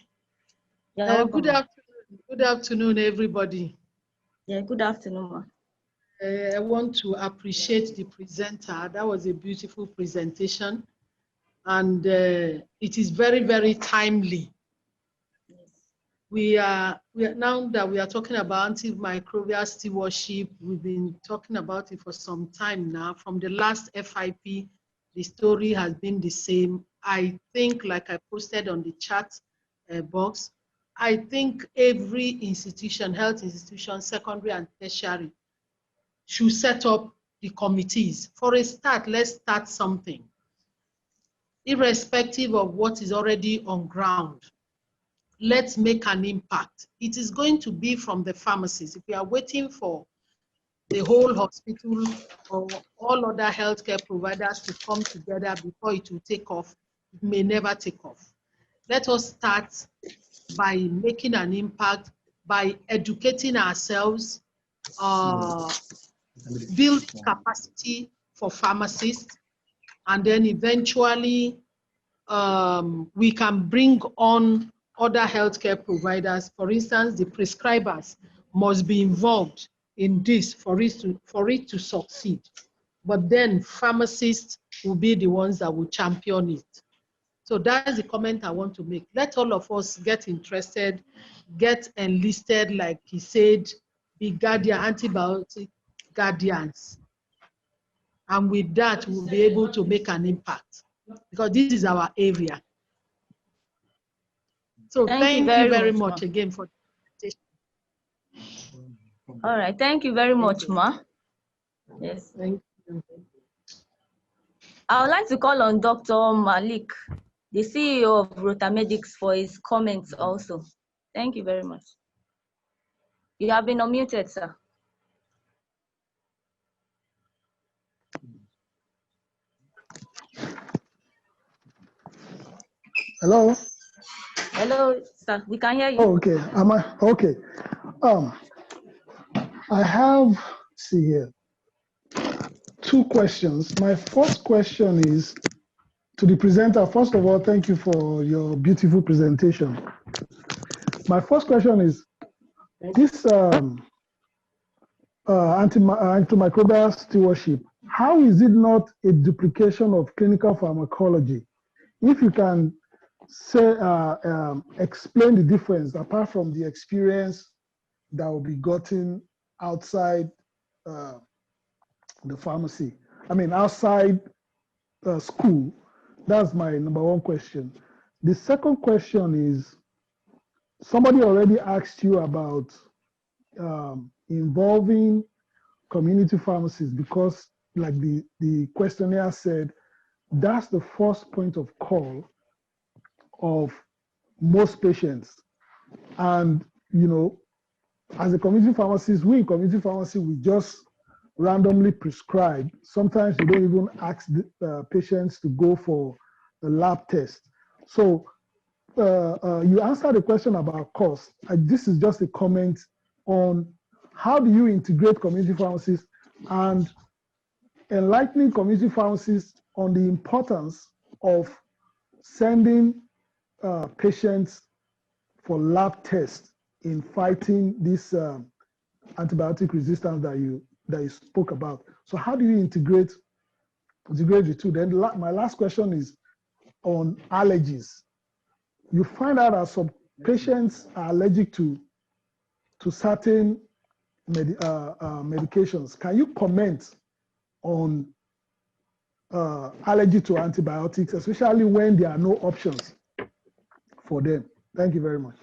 Good afternoon, everybody. Yeah, good afternoon, ma. I want to appreciate the presenter. That was a beautiful presentation. And it is very, very timely. Yes. We are now that we are talking about antimicrobial stewardship, we've been talking about it for some time now. From the last FIP, the story has been the same. I think, like I posted on the chat box, I think every institution, health institution, secondary and tertiary, should set up the committees. For a start, let's start something. Irrespective of what is already on ground, let's make an impact. It is going to be from the pharmacies. If we are waiting for the whole hospital or all other healthcare providers to come together before it will take off, it may never take off. Let us start by making an impact, by educating ourselves, build capacity for pharmacists, and then eventually we can bring on other healthcare providers. For instance, the prescribers must be involved in this for it to succeed. But then pharmacists will be the ones that will champion it. So that's the comment I want to make. Let all of us get interested, get enlisted, like he said, be guardian, antibiotic guardians. And with that, we'll be able to make an impact because this is our area. So thank you very much again for the presentation. All right, thank you very much, ma. Yes. Thank you. I would like to call on Dr. Malik, the CEO of Rotamedics, for his comments also. Thank you very much. You have been unmuted, sir. Hello. Hello, sir. We can hear you. Oh, okay. Okay. I have, see here, 2 questions. My first question is to the presenter. First of all, thank you for your beautiful presentation. My first question is, this antimicrobial stewardship, how is it not a duplication of clinical pharmacology? If you can say, explain the difference apart from the experience that will be gotten outside the pharmacy. I mean, outside school. That's my number 1 question. The second question is, somebody already asked you about involving community pharmacies because, like the questionnaire said, that's the first point of call of most patients. And, you know, as a community pharmacist, we in community pharmacy, we just randomly prescribe. Sometimes we don't even ask the patients to go for the lab test. So you answered the question about cost. This is just a comment on how do you integrate community pharmacists and enlightening community pharmacists on the importance of sending patients for lab tests in fighting this antibiotic resistance that you spoke about. So how do you integrate the two? Then my last question is on allergies. You find out that some patients are allergic to certain medications. Can you comment on allergy to antibiotics, especially when there are no options for them? Thank you very much.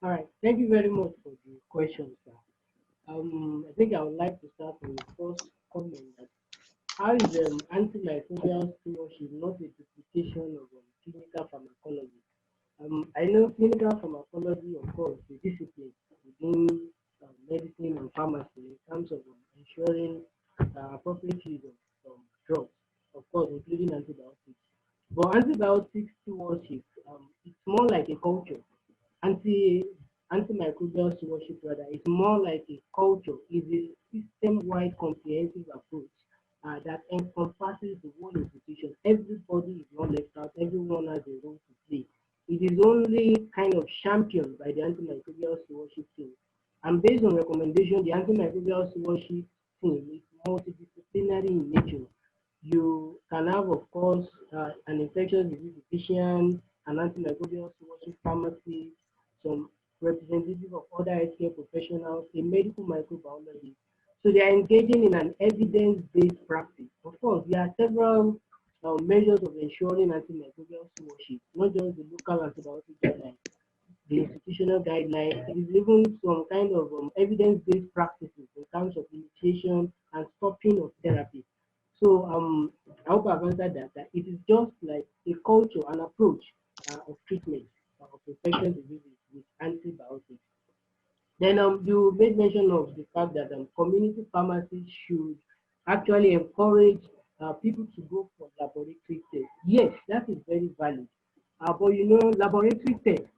All right, thank you very much for the question, sir. I think I would like to start with the first comment that how is antimicrobial stewardship not a duplication of clinical pharmacology? I know clinical pharmacology, of course, the discipline within medicine and pharmacy in terms of ensuring appropriate use of drugs, of course, including antibiotics. But antibiotic stewardship, it's more like a culture. Antimicrobial stewardship, rather, is more like a culture, is a system-wide comprehensive approach that encompasses the whole institution. Everybody is not left out, everyone has a role to play. It is only kind of championed by the antimicrobial stewardship team. And based on recommendation, the antimicrobial stewardship team is multidisciplinary in nature. You can have, of course, an infectious disease physician, an antimicrobial stewardship pharmacy, some representative of other healthcare professionals, a medical microbiologist. So they are engaging in an evidence-based practice. Of course, there are several measures of ensuring antimicrobial stewardship, not just the local antibiotic guidelines, the institutional guidelines. It is even some kind of evidence-based practices in terms of initiation and stopping of therapy. So I hope I've answered that it is just like a culture, an approach of treatment of infectious diseases with antibiotics. Then you made mention of the fact that community pharmacies should actually encourage people to go for laboratory tests. Yes, that is very valid. But you know, laboratory tests,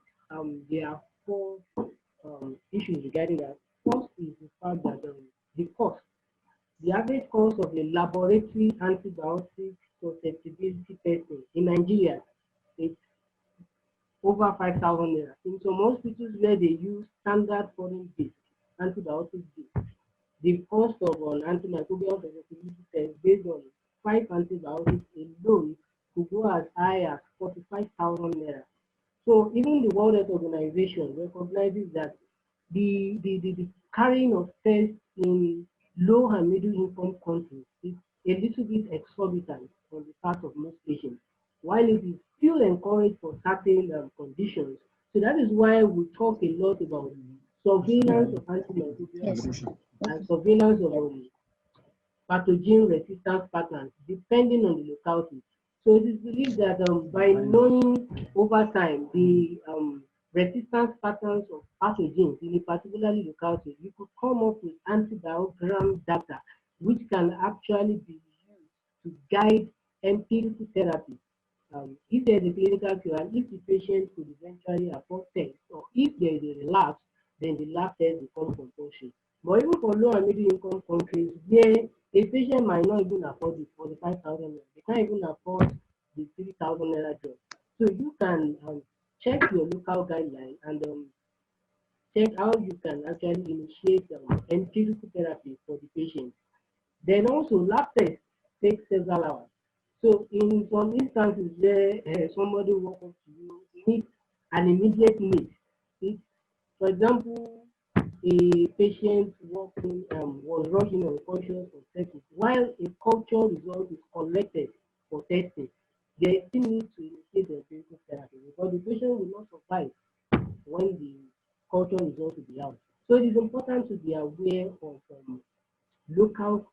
there are four issues regarding that. First is the fact that the cost. The average cost of a laboratory antibiotic susceptibility testing in Nigeria is over 5,000 naira. In some hospitals where they use standard foreign-based antibiotic-based, the cost of an antimicrobial susceptibility test based on 5 antibiotics alone could go as high as 45,000 naira. So even the World Health Organization recognizes that the carrying of tests in low and middle income countries is a little bit exorbitant on the part of most patients, while it is still encouraged for certain conditions. So that is why we talk a lot about surveillance of antimicrobial and surveillance of pathogen resistance patterns depending on the locality. So it is believed that by knowing over time the resistance patterns of pathogens in a particular locality, you could come up with antibiogram data which can actually be used to guide empirical therapy. If there is a clinical cure, and if the patient could eventually afford tests, or if there is a relapse, then the lab test becomes compulsory. But even for low and middle income countries, where a patient might not even afford the 45,000, they can't even afford the 3,000 naira drug. So you can check your local guideline and check how you can actually initiate empirical therapy for the patient. Then also lab tests take several hours. So in some instances where somebody walks up to you, needs an immediate need. For example, a patient walking was rushing unconscious for sepsis. While a culture result is collected for testing, they still need to initiate the empirical therapy because the patient will not survive when the precaution is also be out. So it is important to be aware of local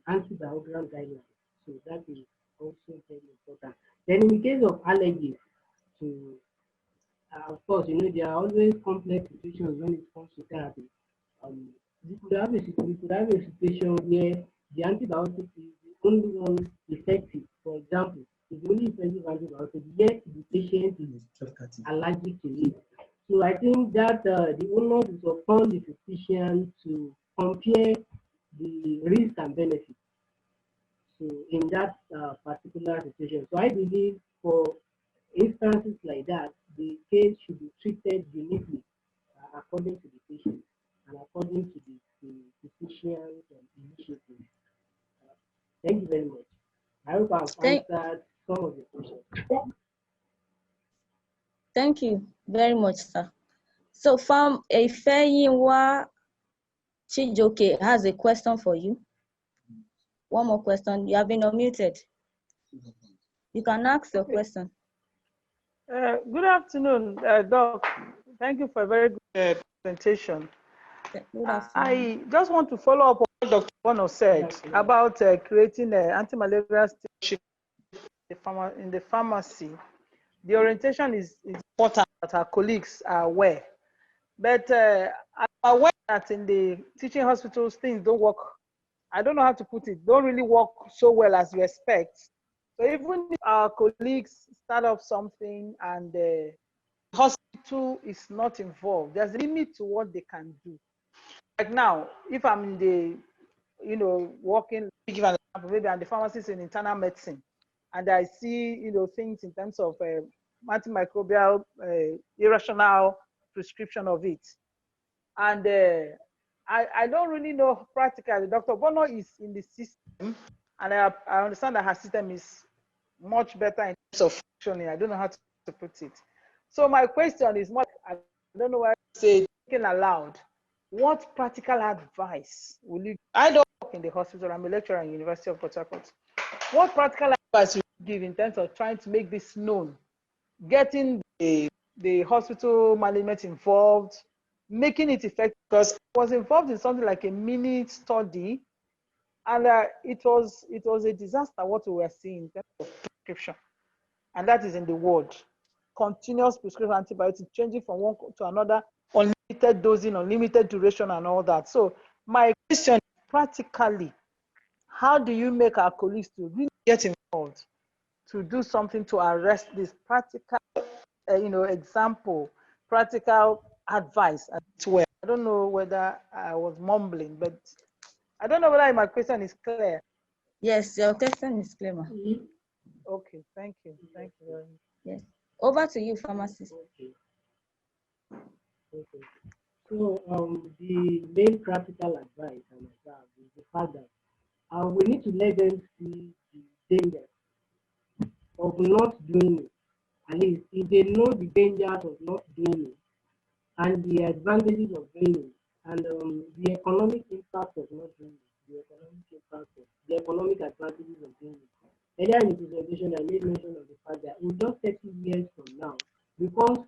antibiogram guidelines. So that is also very important. Then in the case of allergies, of course, there are always complex situations when it comes to therapy. We could have a situation where the antibiotic is the only one effective. For example, it's the only effective antibiotic, yet the patient is allergic to it. So I think that the onus is upon the physician to compare the risk and benefit. So in that particular situation, so I believe for instances like that, the case should be treated uniquely according to the patient and according to the physician's initiative. Thank you very much. I hope I've answered some of the questions. Thank you very much, sir. So Pharm Ifeyinwa Chijoke has a question for you. One more question. You have been unmuted. You can ask your question. Good afternoon, Doc. Thank you for a very good presentation. I just want to follow up on what Dr. Bono said about creating anti-malaria stewardship in the pharmacy. The orientation is important that our colleagues are aware. But I'm aware that in the teaching hospitals, things don't work. I don't know how to put it, don't really work so well as we expect. So even if our colleagues start up something and the hospital is not involved, there's a limit to what they can do. Like now, if I'm in the, working, give an example, maybe I'm the pharmacist in internal medicine, and I see, things in terms of antimicrobial irrational prescription of it. And I don't really know practically. Dr. Bono is in the system, and I understand that her system is much better in terms of functioning. I don't know how to put it. So my question is, I don't know why I say thinking aloud. What practical advice will you? I don't work in the hospital. I'm a lecturer in University of Port Harcourt. What practical advice will you give in terms of trying to make this known, getting the hospital management involved, making it effective? Because I was involved in something like a mini study, and it was a disaster what we were seeing in terms of prescription, and that is in the ward. Continuous prescription antibiotics, changing from one to another, unlimited dosing, unlimited duration, and all that. So my question is, practically, how do you make our colleagues to really get involved to do something to arrest this practical, example, practical advice as well? I don't know whether I was mumbling, but I don't know whether my question is clear. Yes, your question is clear. Okay, thank you. Thank you very much. Yes. Over to you, pharmacist. Okay. So the main practical advice I must have is the fact that we need to let them see the danger of not doing it. At least if they know the dangers of not doing it and the advantages of doing it and the economic impact of not doing it, the economic advantages of doing it. Earlier in the presentation, I made mention of the fact that in just 30 years from now, because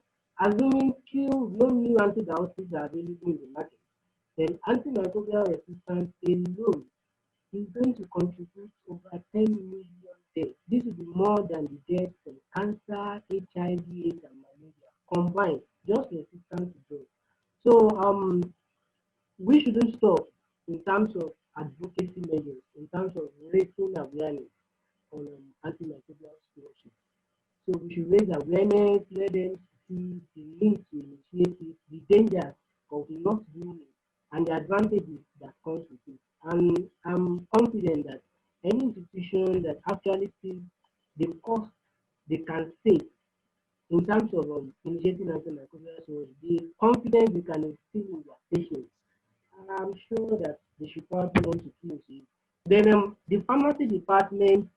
assuming no new antibiotics are available in the market, then antimicrobial resistance alone is going to contribute over 10 million deaths. This will be more than the deaths from cancer, HIV, AIDS, and malaria combined, just resistance to drugs. So we shouldn't stop in terms of advocacy measures, in terms of raising awareness on antimicrobial stewardship. So we should raise awareness, let them see the need to initiate it, the dangers of not doing it, and the advantages that comes with it. And I'm confident that any institution that actually sees the cost they can save in terms of initiating antimicrobial stewardship, the confidence they can instill in their patients, I'm sure that they should probably want to use it. Then the pharmacy department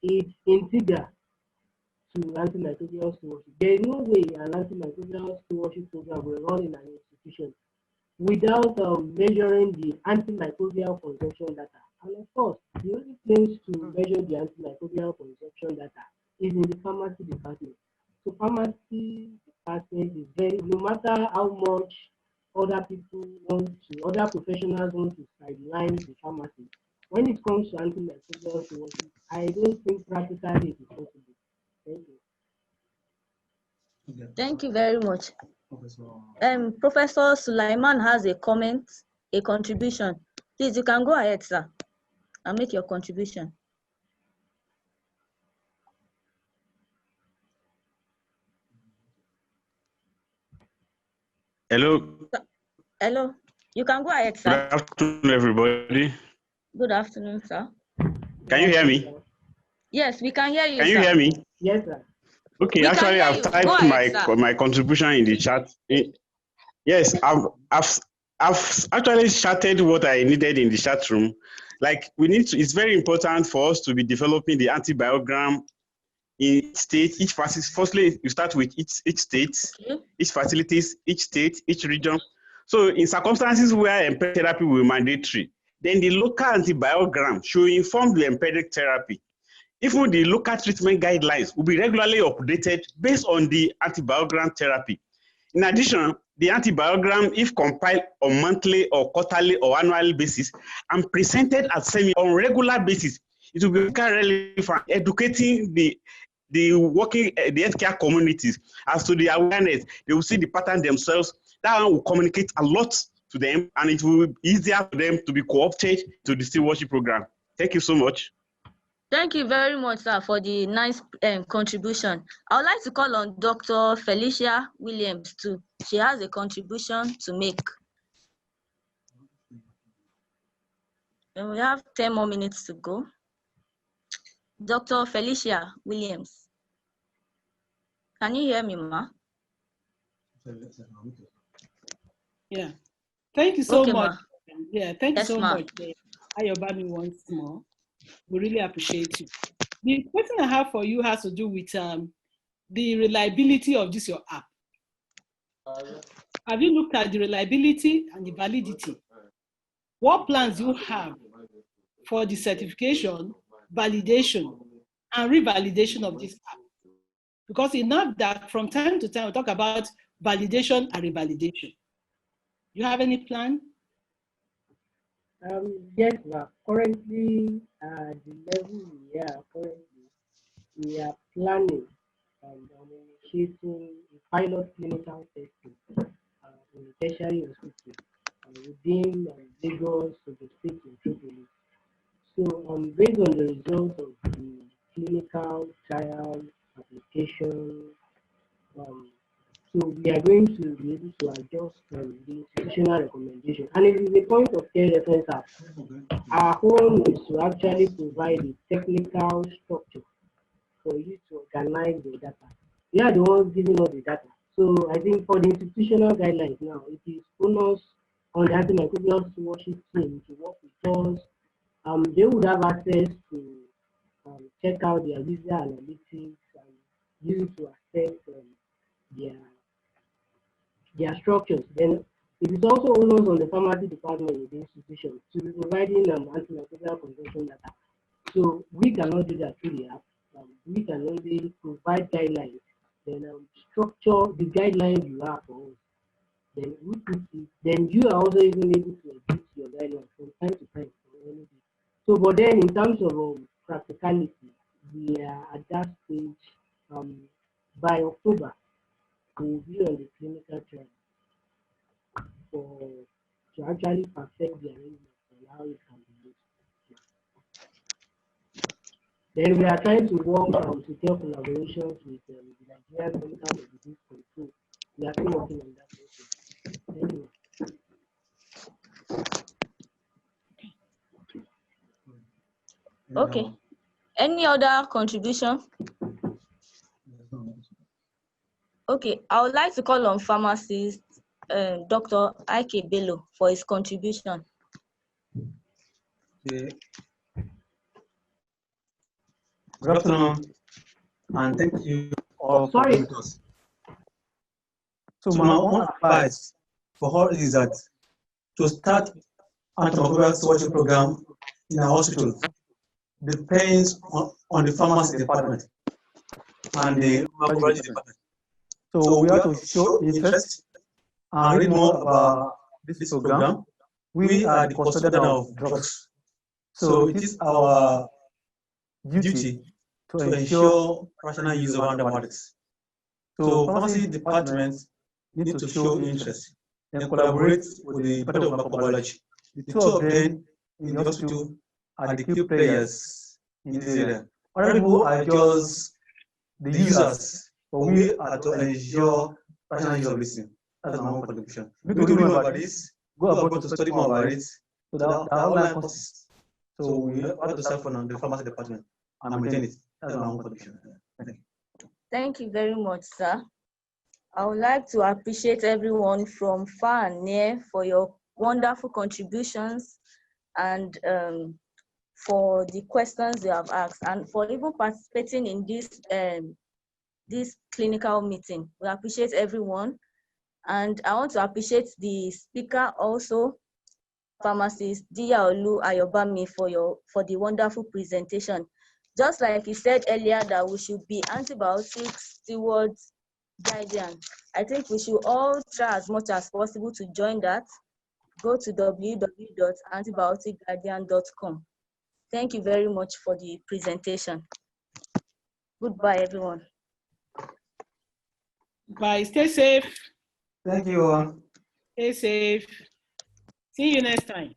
is integral to antimicrobial stewardship. There is no way an antimicrobial stewardship program will run in an institution without measuring the antimicrobial consumption data. And of course, the only place to measure the antimicrobial consumption data is in the pharmacy department. So pharmacy department is very, no matter how much other people other professionals want to sideline the pharmacy, when it comes to antimicrobial stewardship, I don't think practically it is possible. Thank you. Thank you very much. Professor Sulaiman has a comment, a contribution. Please, you can go ahead, sir, and make your contribution. Hello. Hello. You can go ahead, sir. Good afternoon, everybody. Good afternoon, sir. Can you hear me? Yes, we can hear you, Can you sir. hear me? Yes, sir. Okay, We actually, I've typed my contribution in the chat. Yes, I've actually chatted what I needed in the chat room. Like, we need to, it's very important for us to be developing the antibiogram in each state, each facility. Firstly, you start with each state, each facilities, each state, each region. So in circumstances where empiric therapy will be mandatory, then the local antibiogram should inform the empiric therapy. Even the local treatment guidelines will be regularly updated based on the antibiogram therapy. In addition, the antibiogram, if compiled on monthly or quarterly or annual basis and presented on regular basis, it will be relevant for educating the healthcare communities as to the awareness. They will see the pattern themselves. That one will communicate a lot to them, and it will be easier for them to be co-opted to the stewardship program. Thank you so much. Thank you very much, sir, for the nice contribution. I would like to call on Dr. Felicia Williams too. She has a contribution to make. And we have 10 more minutes to go. Dr. Felicia Williams. Can you hear me, ma? Yeah. Thank you so much. Ma. Yeah, thank you so much, Ayobami, once more. We really appreciate you. The question I have for you has to do with the reliability of this your app. Have you looked at the reliability and the validity? What plans do you have for the certification, validation, and revalidation of this app? Because enough that from time to time we talk about validation and revalidation. You have any plan? Yes, ma'am. Currently, the level we are currently, we are planning and initiating a pilot clinical testing in a tertiary hospital within Lagos to the state in Tripoli. So, based on the results of the clinical trial application, so we are going to be able to adjust the institutional recommendation. And it is a point of care reference app. Our home is to actually provide a technical structure for you to organize the data. We are the ones giving us the data. So I think for the institutional guidelines now, it is onus on the antimicrobial stewardship team to work with us. They would have access to check out their user analytics and use it to assess their structures. Then it is also onus on the pharmacy department in the institution to be providing antimicrobial consumption data. So we cannot do that through the app. We can only provide guidelines, then structure the guidelines you have for us. Then we put it, then you are also even able to edit your guidelines from time to time. So, but then in terms of practicality, we are at that stage. By October, we will be on the clinical trial to actually perfect the arrangement and how it can be used. Then we are trying to work on secure collaborations with the Nigerian Center for Disease Control. We are still working on that also. Thank you. Okay. Any other contribution? Okay, I would like to call on pharmacist Dr. Ike Bello for his contribution. Good afternoon, and thank you all for being with us. So my own advice for all is that to start antimicrobial stewardship program in our hospital depends on the pharmacy department and the microbiology department. So we have to show interest and read more about this program, we are the custodian of drugs. So it is our duty to ensure rational use of antibiotics. So pharmacy departments need to show interest and collaborate with the Department of Microbiology. The two of them in the hospital are the key players in this area. Other people are just the users, but we are to ensure rational use of this thing. That's my own contribution. You need to read more about this, go abroad to study more about it. So there are online courses. So we have to start from the pharmacy department and maintain it. That's my own contribution. Thank you. Thank you very much, sir. I would like to appreciate everyone from far and near for your wonderful contributions and for the questions you have asked and for even participating in this clinical meeting. We appreciate everyone. And I want to appreciate the speaker also, Pharmacist Diyaolu Ayobami, for the wonderful presentation. Just like he said earlier that we should be antibiotic stewards guardian. I think we should all try as much as possible to join that. Go to www.antibioticguardian.com. Thank you very much for the presentation. Goodbye, everyone. Bye. Stay safe. Thank you all. Stay safe. See you next time.